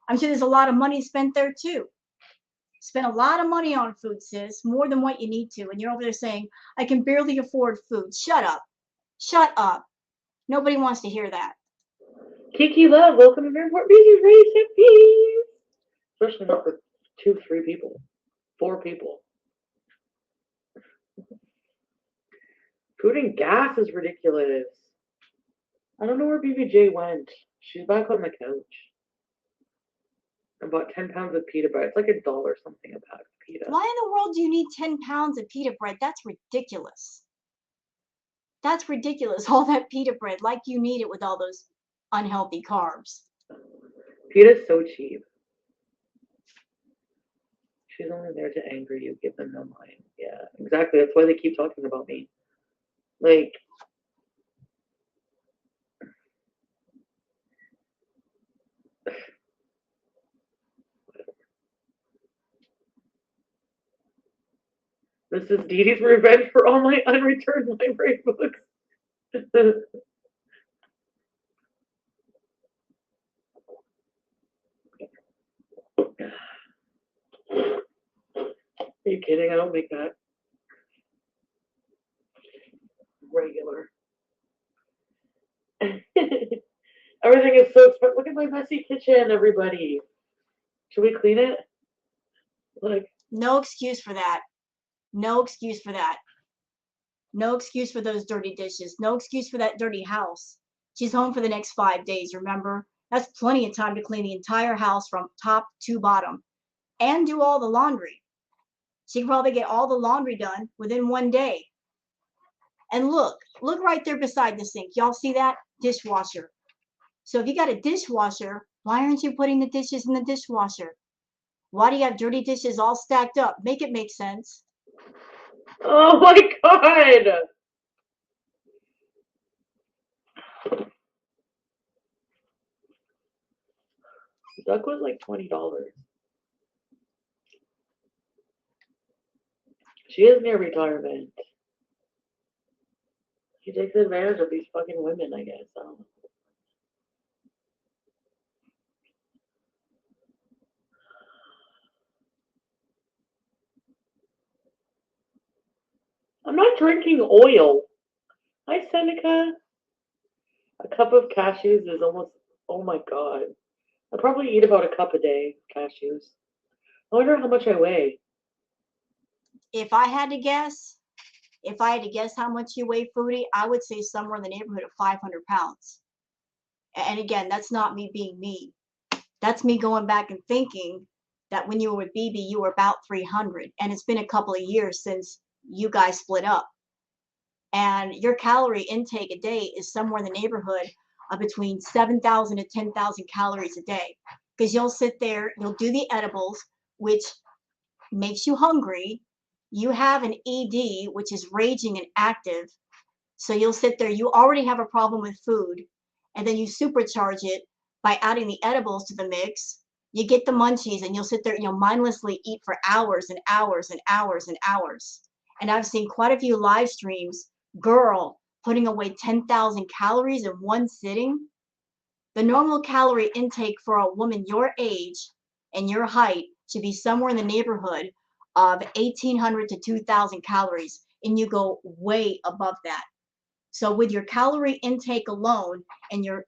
I'm sure there's a lot of money spent there too. Spend a lot of money on food, sis, more than what you need to. And you're over there saying, I can barely afford food. Shut up. Shut up. Nobody wants to hear that. Kiki Love, welcome to Newport Beach recipes. Especially not for 2, 3 people. 4 people. Food and gas is ridiculous. I don't know where BBJ went. She's back on the couch. I bought 10 pounds of pita bread. It's like $1 something a pack of pita. Why in the world do you need 10 pounds of pita bread? That's ridiculous. That's ridiculous. All that pita bread, like you need it with all those unhealthy carbs. Pita's so cheap. She's only there to anger you. Give them no mind. Yeah, exactly. That's why they keep talking about me. Like, this is Dede's revenge for all my unreturned library books. Are you kidding? I don't make that. Everything is so expensive. Look at my messy kitchen, everybody. Should we clean it? Like, No excuse for that. No excuse for that. No excuse for those dirty dishes. No excuse for that dirty house. She's home for the next 5 days, remember? That's plenty of time to clean the entire house from top to bottom and do all the laundry. She can probably get all the laundry done within 1 day. And look right there beside the sink. Y'all see that? Dishwasher. So if you got a dishwasher, why aren't you putting the dishes in the dishwasher? Why do you have dirty dishes all stacked up? Make it make sense. oh my god! Duck was like $20. She is near retirement. She takes advantage of these fucking women, I guess. I don't know. I'm not drinking oil. Hi, Seneca. A cup of cashews is almost, oh my god. I probably eat about a cup a day, cashews. I wonder how much I weigh. If I had to guess, how much you weigh, Foodie, I would say somewhere in the neighborhood of 500 pounds. And again, that's not me being mean. That's me going back and thinking that when you were with BB, you were about 300. And it's been a couple of years since you guys split up. And your calorie intake a day is somewhere in the neighborhood of between 7,000 to 10,000 calories a day. Because you'll sit there, you'll do the edibles, which makes you hungry. You have an ED, which is raging and active. So you'll sit there, you already have a problem with food, and then you supercharge it by adding the edibles to the mix. You get the munchies, and you'll sit there, mindlessly eat for hours and hours and hours and hours. And I've seen quite a few live streams, girl putting away 10,000 calories in one sitting. The normal calorie intake for a woman your age and your height should be somewhere in the neighborhood of 1,800 to 2,000 calories, and you go way above that. So with your calorie intake alone and your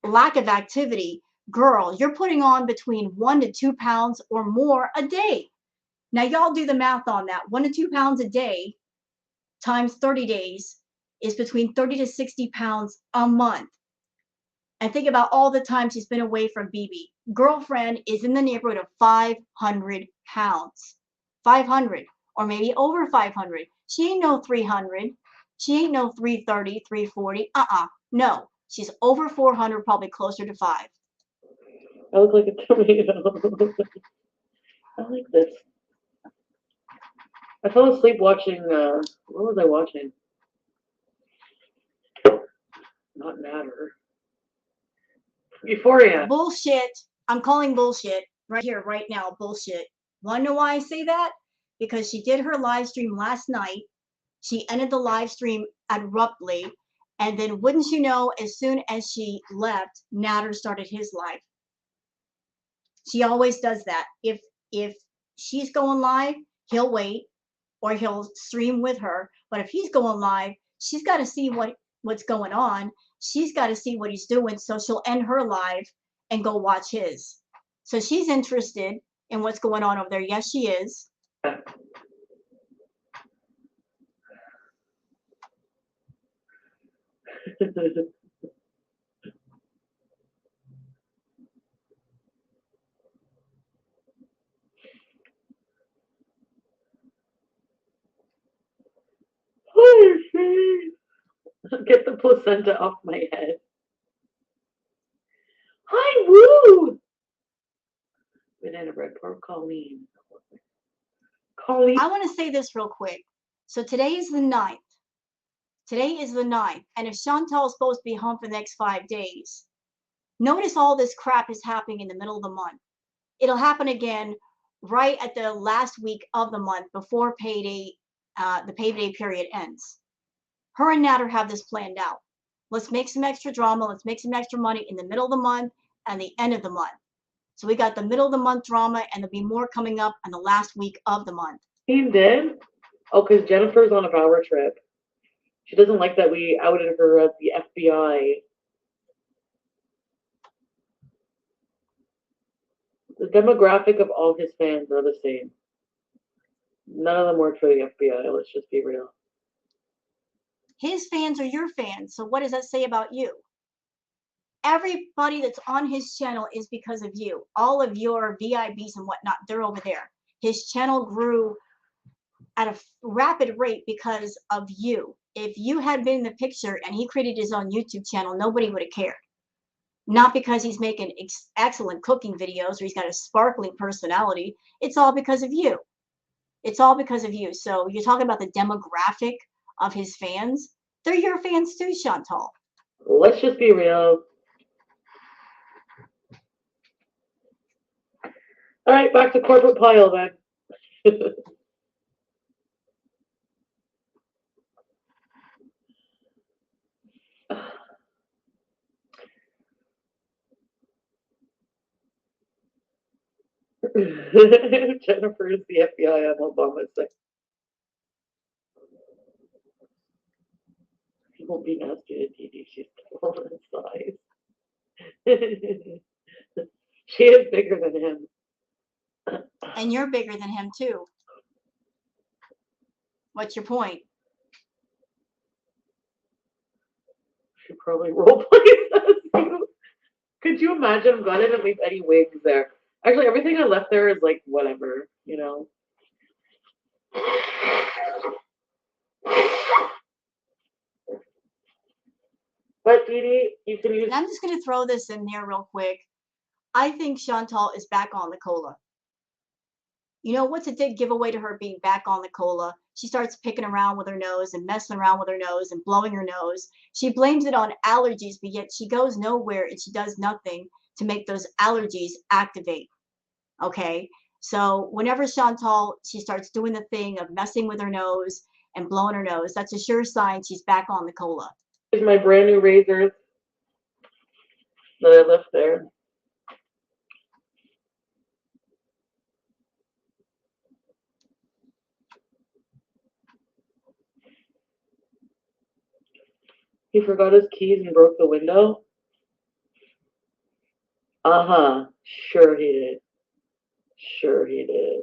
lack of activity, girl, you're putting on between 1 to 2 pounds or more a day. Now, y'all do the math on that. 1 to 2 pounds a day times 30 days is between 30 to 60 pounds a month. And think about all the time she's been away from BB. Girlfriend is in the neighborhood of 500 pounds. 500 or maybe over 500. She ain't no 300. She ain't no 330, 340. No. She's over 400, probably closer to 5. I look like a tomato. I like this. I fell asleep watching, what was I watching? Not Matter. Euphoria. Bullshit. I'm calling bullshit right here, right now. Bullshit. Want to know why I say that? Because she did her live stream last night. She ended the live stream abruptly. And then, wouldn't you know, as soon as she left, Natter started his live. She always does that. If she's going live, he'll wait or he'll stream with her. But if he's going live, she's got to see what's going on. She's got to see what he's doing. So she'll end her live and go watch his. So she's interested in what's going on over there. Yes, she is. Get the placenta off my head. Hi, woo! Banana bread, poor Colleen. Colleen. I want to say this real quick. So today is the 9th. Today is the 9th. And if Chantal is supposed to be home for the next 5 days, notice all this crap is happening in the middle of the month. It'll happen again right at the last week of the month before payday, the payday period ends. Her and Natter have this planned out. Let's make some extra drama. Let's make some extra money in the middle of the month and the end of the month. So we got the middle of the month drama, and there'll be more coming up in the last week of the month. He did? Oh, because Jennifer's on a power trip. She doesn't like that we outed her as the FBI. The demographic of all his fans are the same. None of them work for the FBI. Let's just be real. His fans are your fans. So what does that say about you? Everybody that's on his channel is because of you. All of your VIBs and whatnot, they're over there. His channel grew at a rapid rate because of you. If you had been in the picture and he created his own YouTube channel, nobody would have cared. Not because he's making excellent cooking videos or he's got a sparkling personality. It's all because of you. It's all because of you. So you're talking about the demographic of his fans. They're your fans too, Chantal. Let's just be real. All right, back to corporate pile then. Jennifer is the FBI on Obama's side. He won't be nasty to Dede. She's taller in size. She is bigger than him. And you're bigger than him too. What's your point? She probably roleplays us too. Could you imagine? I'm glad I didn't leave any wigs there. Actually, everything I left there is like whatever, you know. But Dede, you can use. And I'm just going to throw this in there real quick. I think Chantal is back on the cola. You know, what's a dead giveaway to her being back on the cola? She starts picking around with her nose and messing around with her nose and blowing her nose. She blames it on allergies, but yet she goes nowhere and she does nothing to make those allergies activate. Okay? So whenever Chantal, she starts doing the thing of messing with her nose and blowing her nose, that's a sure sign she's back on the cola. Here's my brand new razors that I left there. He forgot his keys and broke the window. Uh-huh. Sure he did. Sure he did.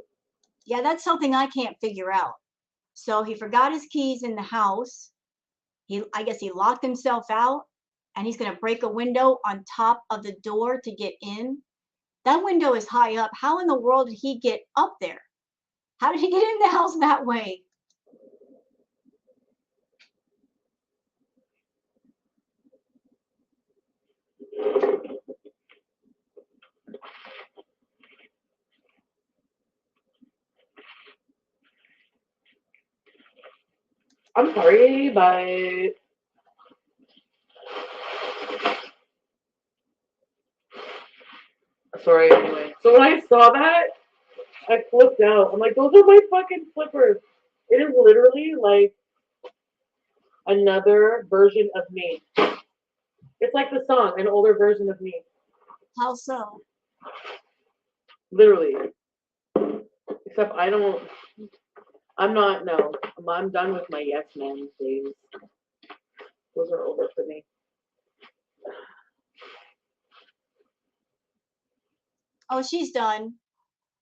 Yeah, that's something I can't figure out. So he forgot his keys in the house. I guess he locked himself out and he's going to break a window on top of the door to get in. That window is high up. How in the world did he get up there? How did he get in the house that way? I'm sorry, but sorry anyway. So when I saw that, I flipped out. I'm like, those are my fucking slippers. It is literally like another version of me. It's like the song, an older version of me. How so? Literally. Except I'm not, no. I'm done with my yes men days. Those are over for me. Oh, she's done.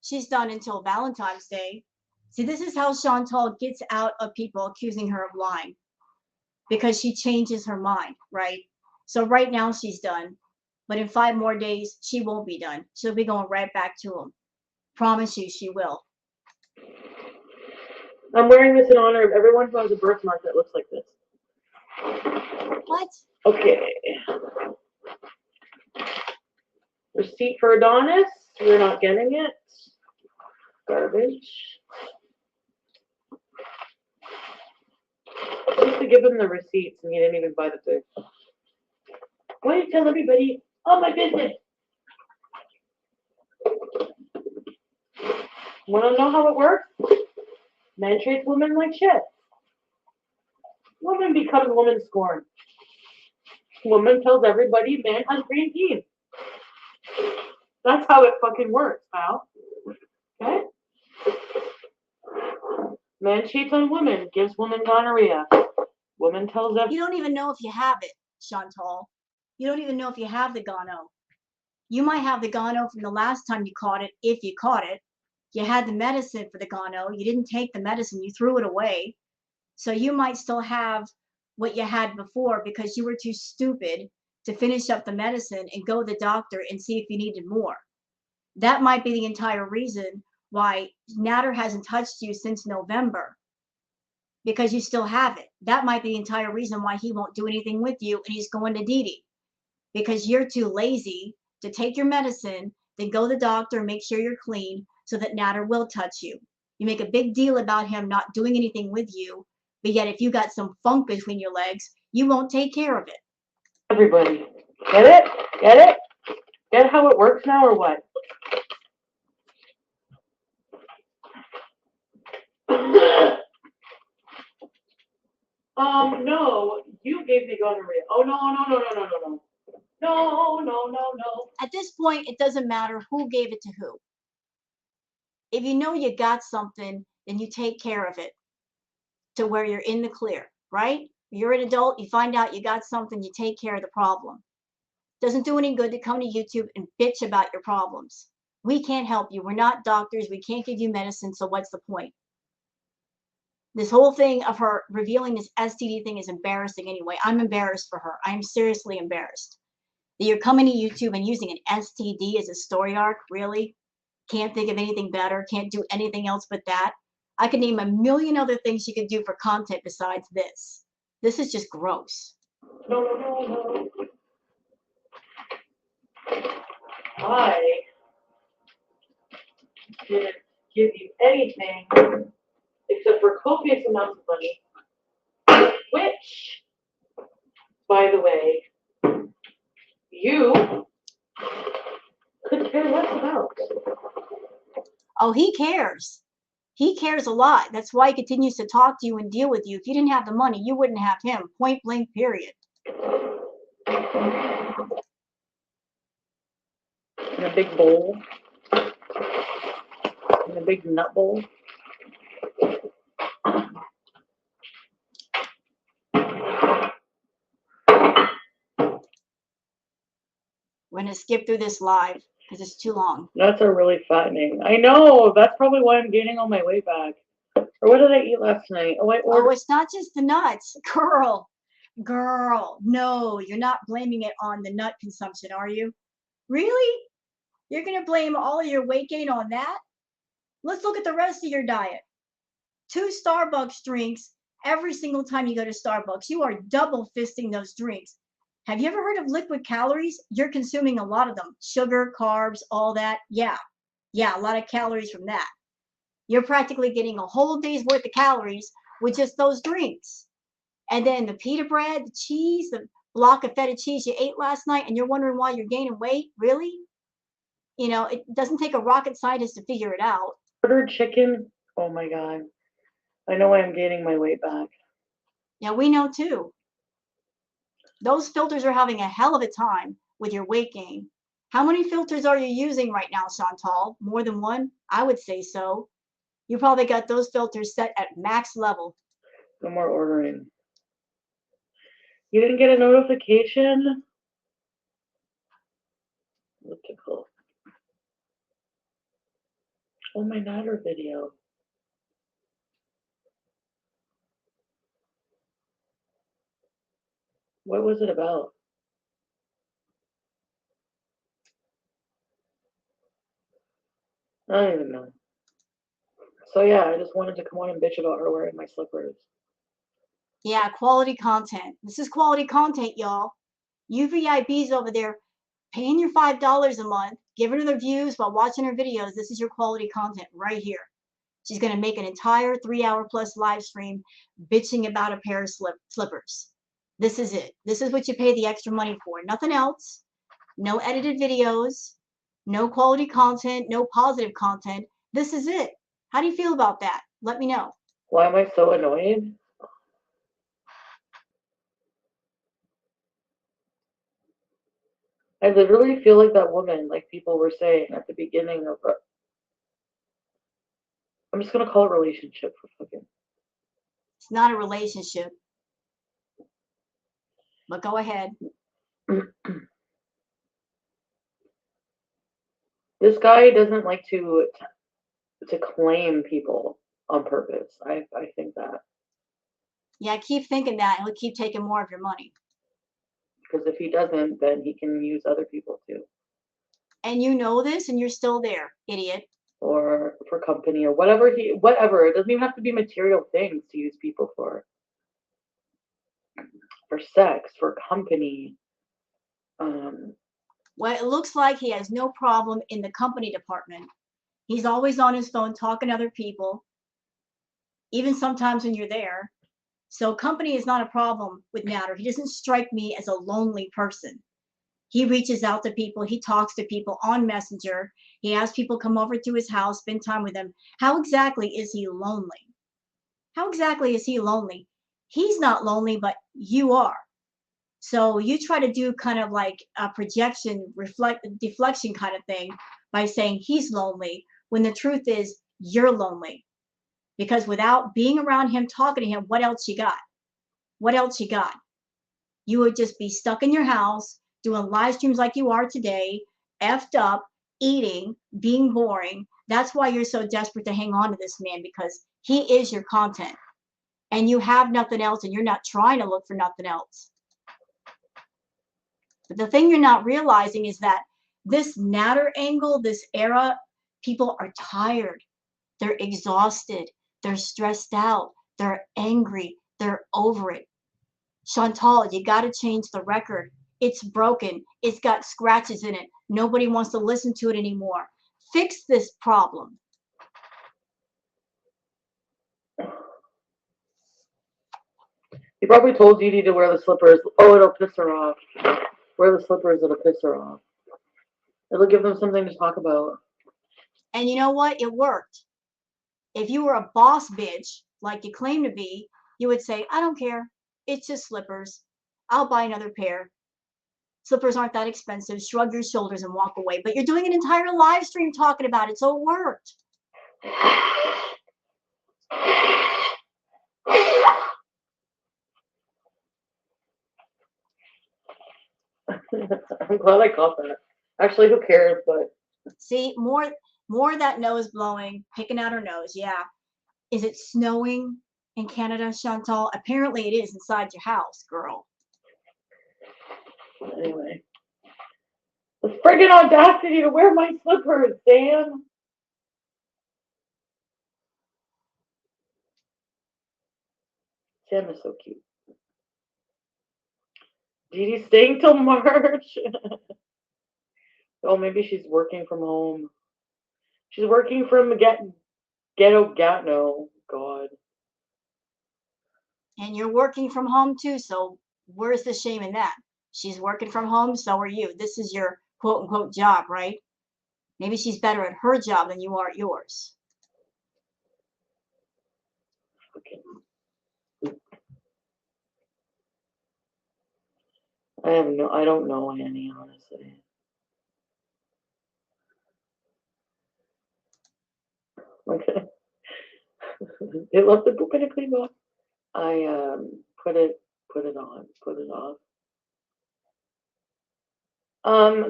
She's done until Valentine's Day. See, this is how Chantal gets out of people accusing her of lying. Because she changes her mind, right? So right now she's done. But in 5 more days, she won't be done. She'll be going right back to him. Promise you she will. I'm wearing this in honor of everyone who has a birthmark that looks like this. What? Okay. Receipt for Adonis. We're not getting it. Garbage. I used to give him the receipts and he didn't even buy the thing. Why don't you tell everybody all my business? Want to know how it works? Man treats women like shit. Woman becomes woman scorned. Woman tells everybody man has green teeth. That's how it fucking works, pal. Okay? Man cheats on woman, gives woman gonorrhea. Woman tells everybody. You don't even know if you have it, Chantal. You don't even know if you have the gono. You might have the gono from the last time you caught it, if you caught it. You had the medicine for the gono. You didn't take the medicine. You threw it away. So you might still have what you had before because you were too stupid to finish up the medicine and go to the doctor and see if you needed more. That might be the entire reason why Natter hasn't touched you since November, because you still have it. That might be the entire reason why he won't do anything with you and he's going to Dede, because you're too lazy to take your medicine, then go to the doctor and make sure you're clean so that Natter will touch you. You make a big deal about him not doing anything with you, but yet if you got some funk between your legs, you won't take care of it. Everybody. Get it? Get it? Get how it works now or what? No, you gave me gonorrhea. Oh, no. No. At this point, it doesn't matter who gave it to who. If you know you got something, then you take care of it to where you're in the clear, right? You're an adult, you find out you got something, you take care of the problem. Doesn't do any good to come to YouTube and bitch about your problems. We can't help you. We're not doctors. We can't give you medicine. So what's the point? This whole thing of her revealing this STD thing is embarrassing anyway. I'm embarrassed for her. I'm seriously embarrassed that you're coming to YouTube and using an STD as a story arc. Really? Can't think of anything better. Can't do anything else but that. I could name a million other things you could do for content besides this. This is just gross. No. I didn't give you anything except for copious amounts of money, which, by the way, you could care less about. Oh, he cares. He cares a lot. That's why he continues to talk to you and deal with you. If you didn't have the money, you wouldn't have him. Point blank, period. In a big bowl. In a big nut bowl. We're going to skip through this live because it's too long. Nuts are really fattening. I know. That's probably why I'm gaining all my weight back. Or what did I eat last night? Oh, It's not just the nuts. Girl. No, you're not blaming it on the nut consumption, are you? Really? You're going to blame all of your weight gain on that? Let's look at the rest of your diet. 2 Starbucks drinks every single time you go to Starbucks. You are double fisting those drinks. Have you ever heard of liquid calories? You're consuming a lot of them. Sugar, carbs, all that. Yeah, a lot of calories from that. You're practically getting a whole day's worth of calories with just those drinks. And then the pita bread, the cheese, the block of feta cheese you ate last night, and you're wondering why you're gaining weight? Really? You know, it doesn't take a rocket scientist to figure it out. Ordered chicken. Oh my God. I know I am gaining my weight back. Yeah, we know too. Those filters are having a hell of a time with your weight gain. How many filters are you using right now, Chantal? More than one? I would say so. You probably got those filters set at max level. No more ordering. You didn't get a notification? Elliptical. Oh, my Natter video. What was it about? I don't even know. So yeah, I just wanted to come on and bitch about her wearing my slippers. Yeah, quality content. This is quality content, y'all. You VIPs over there paying your $5 a month, giving her the views while watching her videos. This is your quality content right here. She's going to make an entire 3-hour plus live stream bitching about a pair of slippers. This is it. This is what you pay the extra money for. Nothing else. No edited videos. No quality content. No positive content. This is it. How do you feel about that? Let me know. Why am I so annoyed? I literally feel like that woman, like people were saying at the beginning of a, I'm just going to call it relationship for fucking. It's not a relationship. But go ahead. This guy doesn't like to claim people on purpose. I think that Yeah, keep thinking that, and he'll keep taking more of your money. because if he doesn't, then he can use other people too, And you know this, and you're still there, idiot. or for company or whatever. It doesn't even have to be material things to use people for sex, for company. Well, it looks like he has no problem in the company department. He's always on his phone talking to other people, even sometimes when you're there. So company is not a problem with Natter. He doesn't strike me as a lonely person. He reaches out to people. He talks to people on Messenger. He has people come over to his house, spend time with him. How exactly is he lonely? How exactly is he lonely? He's not lonely, but you are. So you try to do kind of like a projection, deflection kind of thing by saying he's lonely when the truth is you're lonely. Because without being around him, talking to him, what else you got? What else you got? You would just be stuck in your house doing live streams like you are today, effed up, eating, being boring. That's why you're so desperate to hang on to this man, because he is your content and you have nothing else and you're not trying to look for nothing else. But the thing you're not realizing is that this Natter angle, this era, people are tired. They're exhausted. They're stressed out. They're angry. They're over it. Chantal, you got to change the record. It's broken. It's got scratches in it. Nobody wants to listen to it anymore. Fix this problem. He probably told Dede to wear the slippers. Oh, it'll piss her off. Wear the slippers, it'll piss her off. It'll give them something to talk about. And you know what? It worked. If you were a boss bitch, like you claim to be, you would say, I don't care. It's just slippers. I'll buy another pair. Slippers aren't that expensive. Shrug your shoulders and walk away. But you're doing an entire live stream talking about it, so it worked. I'm glad I caught that. Actually, who cares? But see, more of that nose blowing, picking out her nose. Yeah. Is it snowing in Canada, Chantal? Apparently it is inside your house, girl. anyway, the friggin' audacity to wear my slippers, Dan. Sam is so cute. Dede's staying till March. Oh, maybe she's working from home. She's working from Ghetto Gatno. God. And you're working from home too, so where's the shame in that? She's working from home, so are you. This is your quote unquote job, right? Maybe she's better at her job than you are at yours. Okay. I don't know, Annie, honestly. Okay. They left the book in a clean box. I put it off.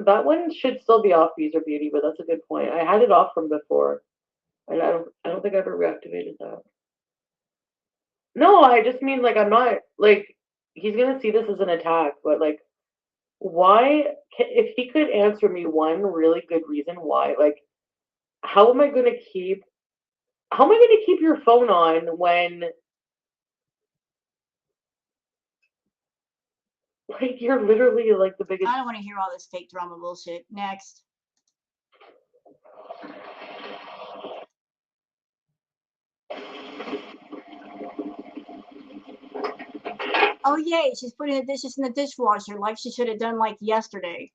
That one should still be off User Beauty, but that's a good point. I had it off from before, and I don't think I ever reactivated that. No, I just mean like I'm not like he's gonna see this as an attack, but like why? If he could answer me one really good reason why, like how am I gonna keep? How am I gonna keep your phone on when like you're literally like the biggest? I don't want to hear all this fake drama bullshit. Next. Oh yay, she's putting the dishes in the dishwasher like she should have done like yesterday.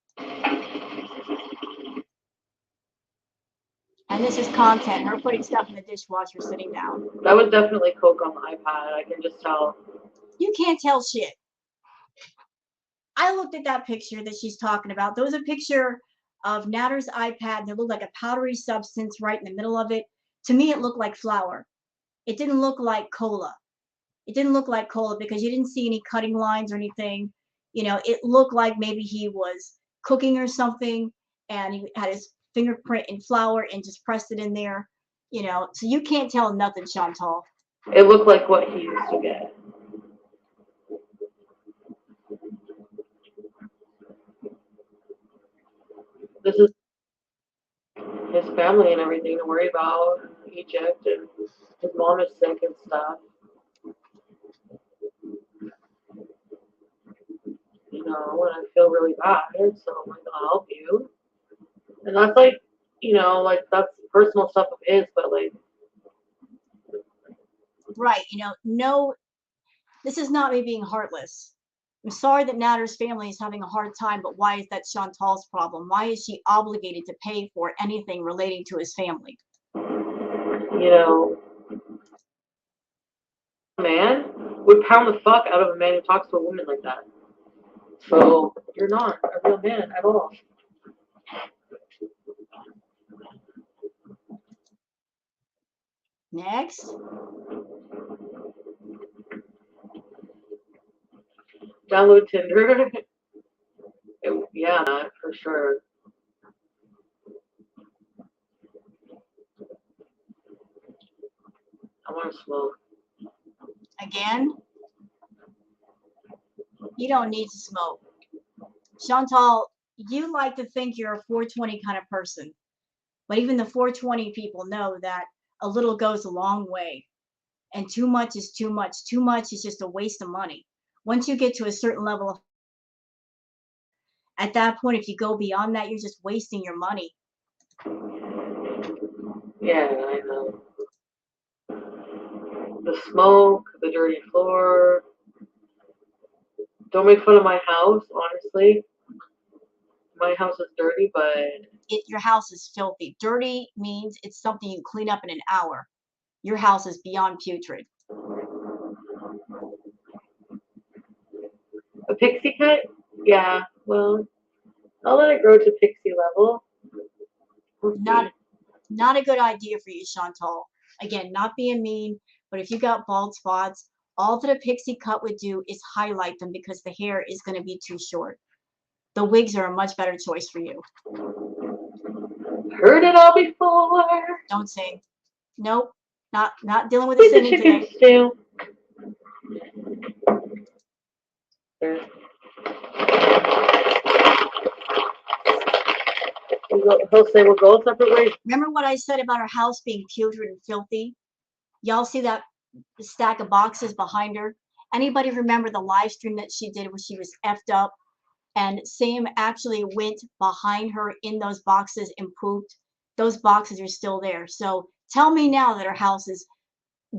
And this is content, her putting stuff in the dishwasher sitting down. That was definitely Coke on the iPad. I can just tell. You can't tell shit. I looked at that picture that she's talking about. There was a picture of Natter's iPad. There looked like a powdery substance right in the middle of it. To me, it looked like flour. It didn't look like cola. It didn't look like cola because you didn't see any cutting lines or anything. You know, it looked like maybe he was cooking or something and he had his fingerprint in flour and just pressed it in there, you know. So you can't tell nothing, Chantal. It looked like what he used to get. This is his family and everything to worry about. Egypt, and his mom is sick and stuff. You know, and I feel really bad, so I'm like, I'll help you. And that's like, you know, like that's personal stuff of his, but like, Right, you know, no, this is not me being heartless. I'm sorry that Natter's family is having a hard time, but why is that Chantal's problem? Why is she obligated to pay for anything relating to his family? you know, a man would pound the fuck out of a man who talks to a woman like that. So you're not a real man at all. Next. Download Tinder. Yeah, for sure. I want to smoke. Again, you don't need to smoke. Chantal, you like to think you're a 420 kind of person, but even the 420 people know that a little goes a long way, and too much is too much. Too much is just a waste of money. Once you get to a certain level of, at that point, if you go beyond that, you're just wasting your money. Yeah, I know. The smoke, the dirty floor. Don't make fun of my house, honestly. My house is dirty, but Your house is filthy. Dirty means it's something you clean up in an hour. Your house is beyond putrid. a pixie cut? Yeah, well, I'll let it grow to pixie level. Not a good idea for you, Chantal. Again, not being mean, but if you got bald spots, all that a pixie cut would do is highlight them because the hair is going to be too short. The wigs are a much better choice for you. Heard it all before. Don't sing. Nope. Not dealing with Eat the the singing chicken today. stew. He'll say we'll go separate ways. Remember what I said about her house being putrid and filthy? Y'all see that stack of boxes behind her? Anybody remember the live stream that she did where she was effed up and Sam actually went behind her in those boxes and pooped? Those boxes are still there. So tell me now that her house is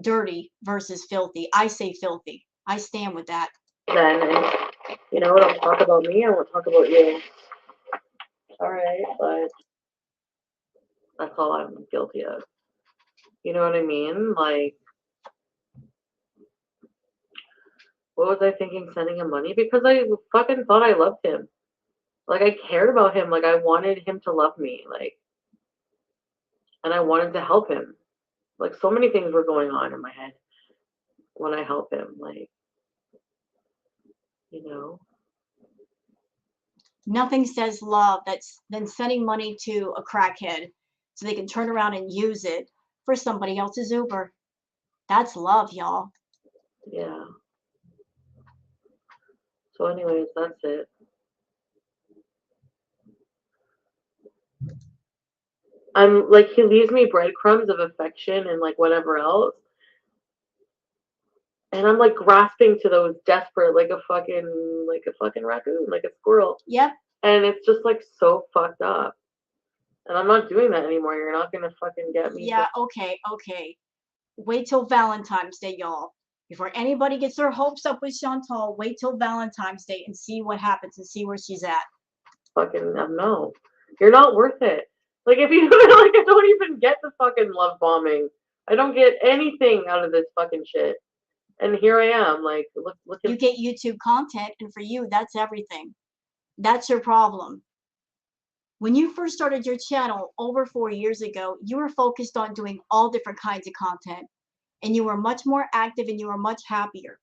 dirty versus filthy. I say filthy. I stand with that. Then, and you know, don't talk about me, I won't talk about you. Alright, but that's all I'm guilty of. You know what I mean? Like, what was I thinking sending him money? Because I fucking thought I loved him. Like, I cared about him. Like, I wanted him to love me. Like, and I wanted to help him. Like, so many things were going on in my head when I help him. Like, you know? Nothing says love than sending money to a crackhead so they can turn around and use it for somebody else's Uber. That's love, y'all. Yeah. So, anyways, that's it. I'm like, he leaves me breadcrumbs of affection and like whatever else. And I'm like grasping to those desperate, like a fucking raccoon, like a squirrel. Yep. And it's just like so fucked up. And I'm not doing that anymore. You're not gonna fucking get me. Yeah, okay. Wait till Valentine's Day, y'all. Before anybody gets their hopes up with Chantal, wait till Valentine's Day and see what happens and see where she's at. Fucking no. You're not worth it. Like if you like I don't even get the fucking love bombing. I don't get anything out of this fucking shit. And here I am, like look at You get YouTube content, and for you, that's everything. That's your problem. When you first started your channel over 4 years ago, you were focused on doing all different kinds of content, and you were much more active and you were much happier.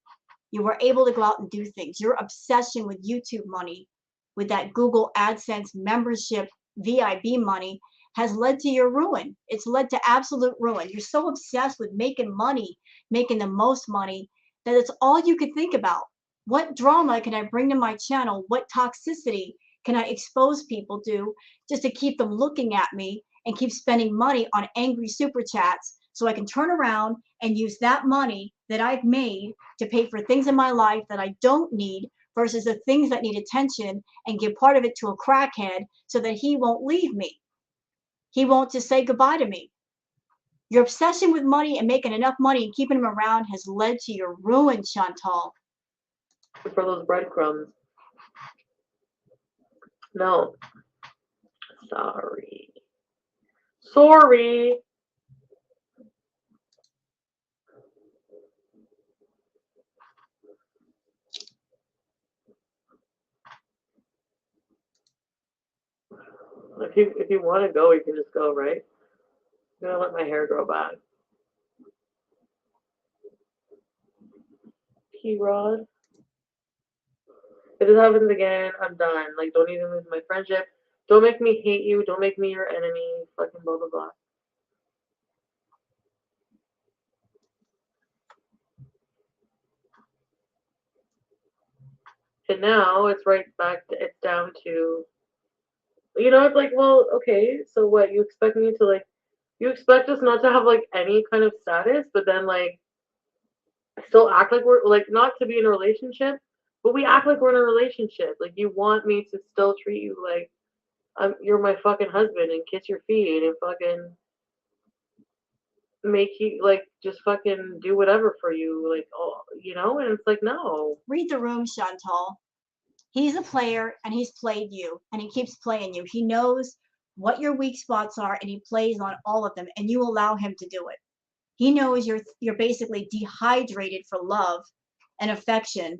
You were able to go out and do things. Your obsession with YouTube money, with that Google AdSense membership VIB money, has led to your ruin. It's led to absolute ruin. You're so obsessed with making money, making the most money, that it's all you could think about. What drama can I bring to my channel? What toxicity can I expose people to just to keep them looking at me and keep spending money on angry super chats so I can turn around and use that money that I've made to pay for things in my life that I don't need versus the things that need attention, and give part of it to a crackhead so that he won't leave me. He won't just say goodbye to me. Your obsession with money and making enough money and keeping him around has led to your ruin, Chantal. For those breadcrumbs. No. Sorry. Sorry. If you want to go, you can just go, right? I'm gonna let my hair grow back. P-Rod. If this happens again, I'm done. Like, don't even lose my friendship. Don't make me hate you. Don't make me your enemy. Fucking blah, blah, blah. And now it's right back to, it's down to, you know, it's like, well, okay, so what? You expect me to, like, you expect us not to have, like, any kind of status, but then, like, still act like we're, like, not to be in a relationship, but we act like we're in a relationship. Like, you want me to still treat you like you're my fucking husband and kiss your feet and fucking make you, like, just fucking do whatever for you, like, oh, you know? And it's like, no. Read the room, Chantal. He's a player and he's played you and he keeps playing you. He knows what your weak spots are and he plays on all of them, and you allow him to do it. He knows you're basically dehydrated for love and affection.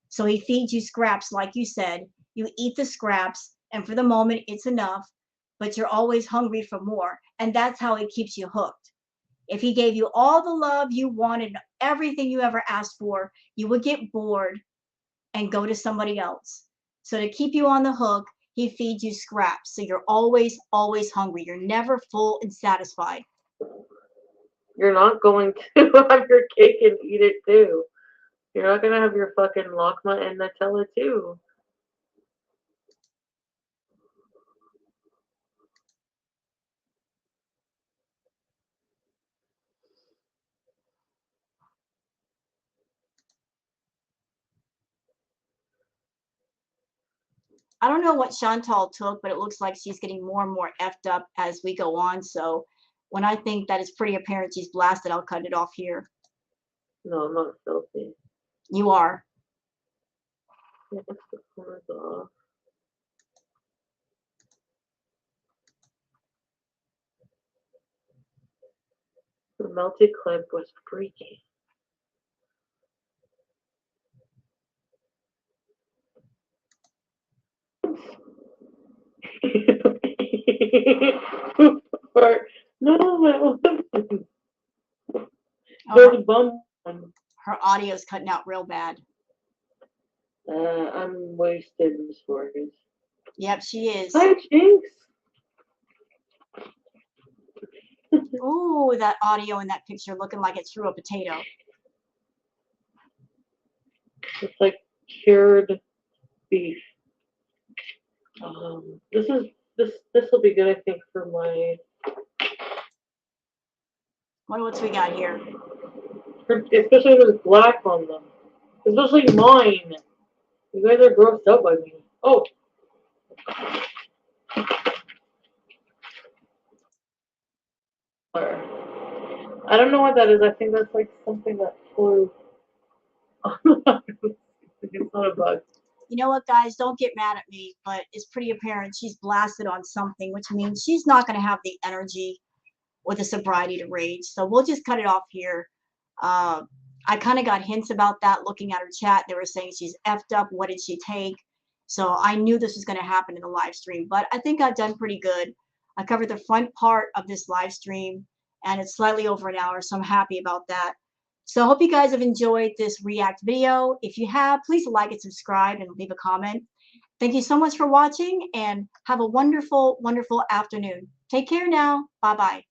So he feeds you scraps, like you said. You eat the scraps, and for the moment it's enough, but you're always hungry for more. And that's how he keeps you hooked. If he gave you all the love you wanted, everything you ever asked for, you would get bored and go to somebody else. So to keep you on the hook, he feeds you scraps. So you're always, always hungry. You're never full and satisfied. You're not going to have your cake and eat it too. You're not gonna have your fucking lakma and Nutella too. I don't know what Chantal took, but it looks like she's getting more and more effed up as we go on. So when I think that it's pretty apparent she's blasted, I'll cut it off here. No, I'm not filthy. You are. Yeah, the corners off. The melted clip was freaky. No, there's a bum. Her audio's cutting out real bad. I'm wasted, Miss Vargas. Yep, she is. Hi, Jinx. Ooh, that audio in that picture looking like it threw a potato. It's like cured beef. This will be good, I think, for my. What's we got here? Especially if there's black on them. Especially mine. You guys are grossed out by me. Oh. I don't know what that is. I think that's like something that flew. It's not a bug. You know what, guys? Don't get mad at me, but it's pretty apparent she's blasted on something, which means she's not going to have the energy or the sobriety to rage. So we'll just cut it off here. I kind of got hints about that looking at her chat. They were saying she's effed up. What did she take? So I knew this was going to happen in the live stream, but I think I've done pretty good. I covered the front part of this live stream, and it's slightly over an hour, so I'm happy about that. So I hope you guys have enjoyed this react video. If you have, please like and subscribe and leave a comment. Thank you so much for watching and have a wonderful, wonderful afternoon. Take care now. Bye bye.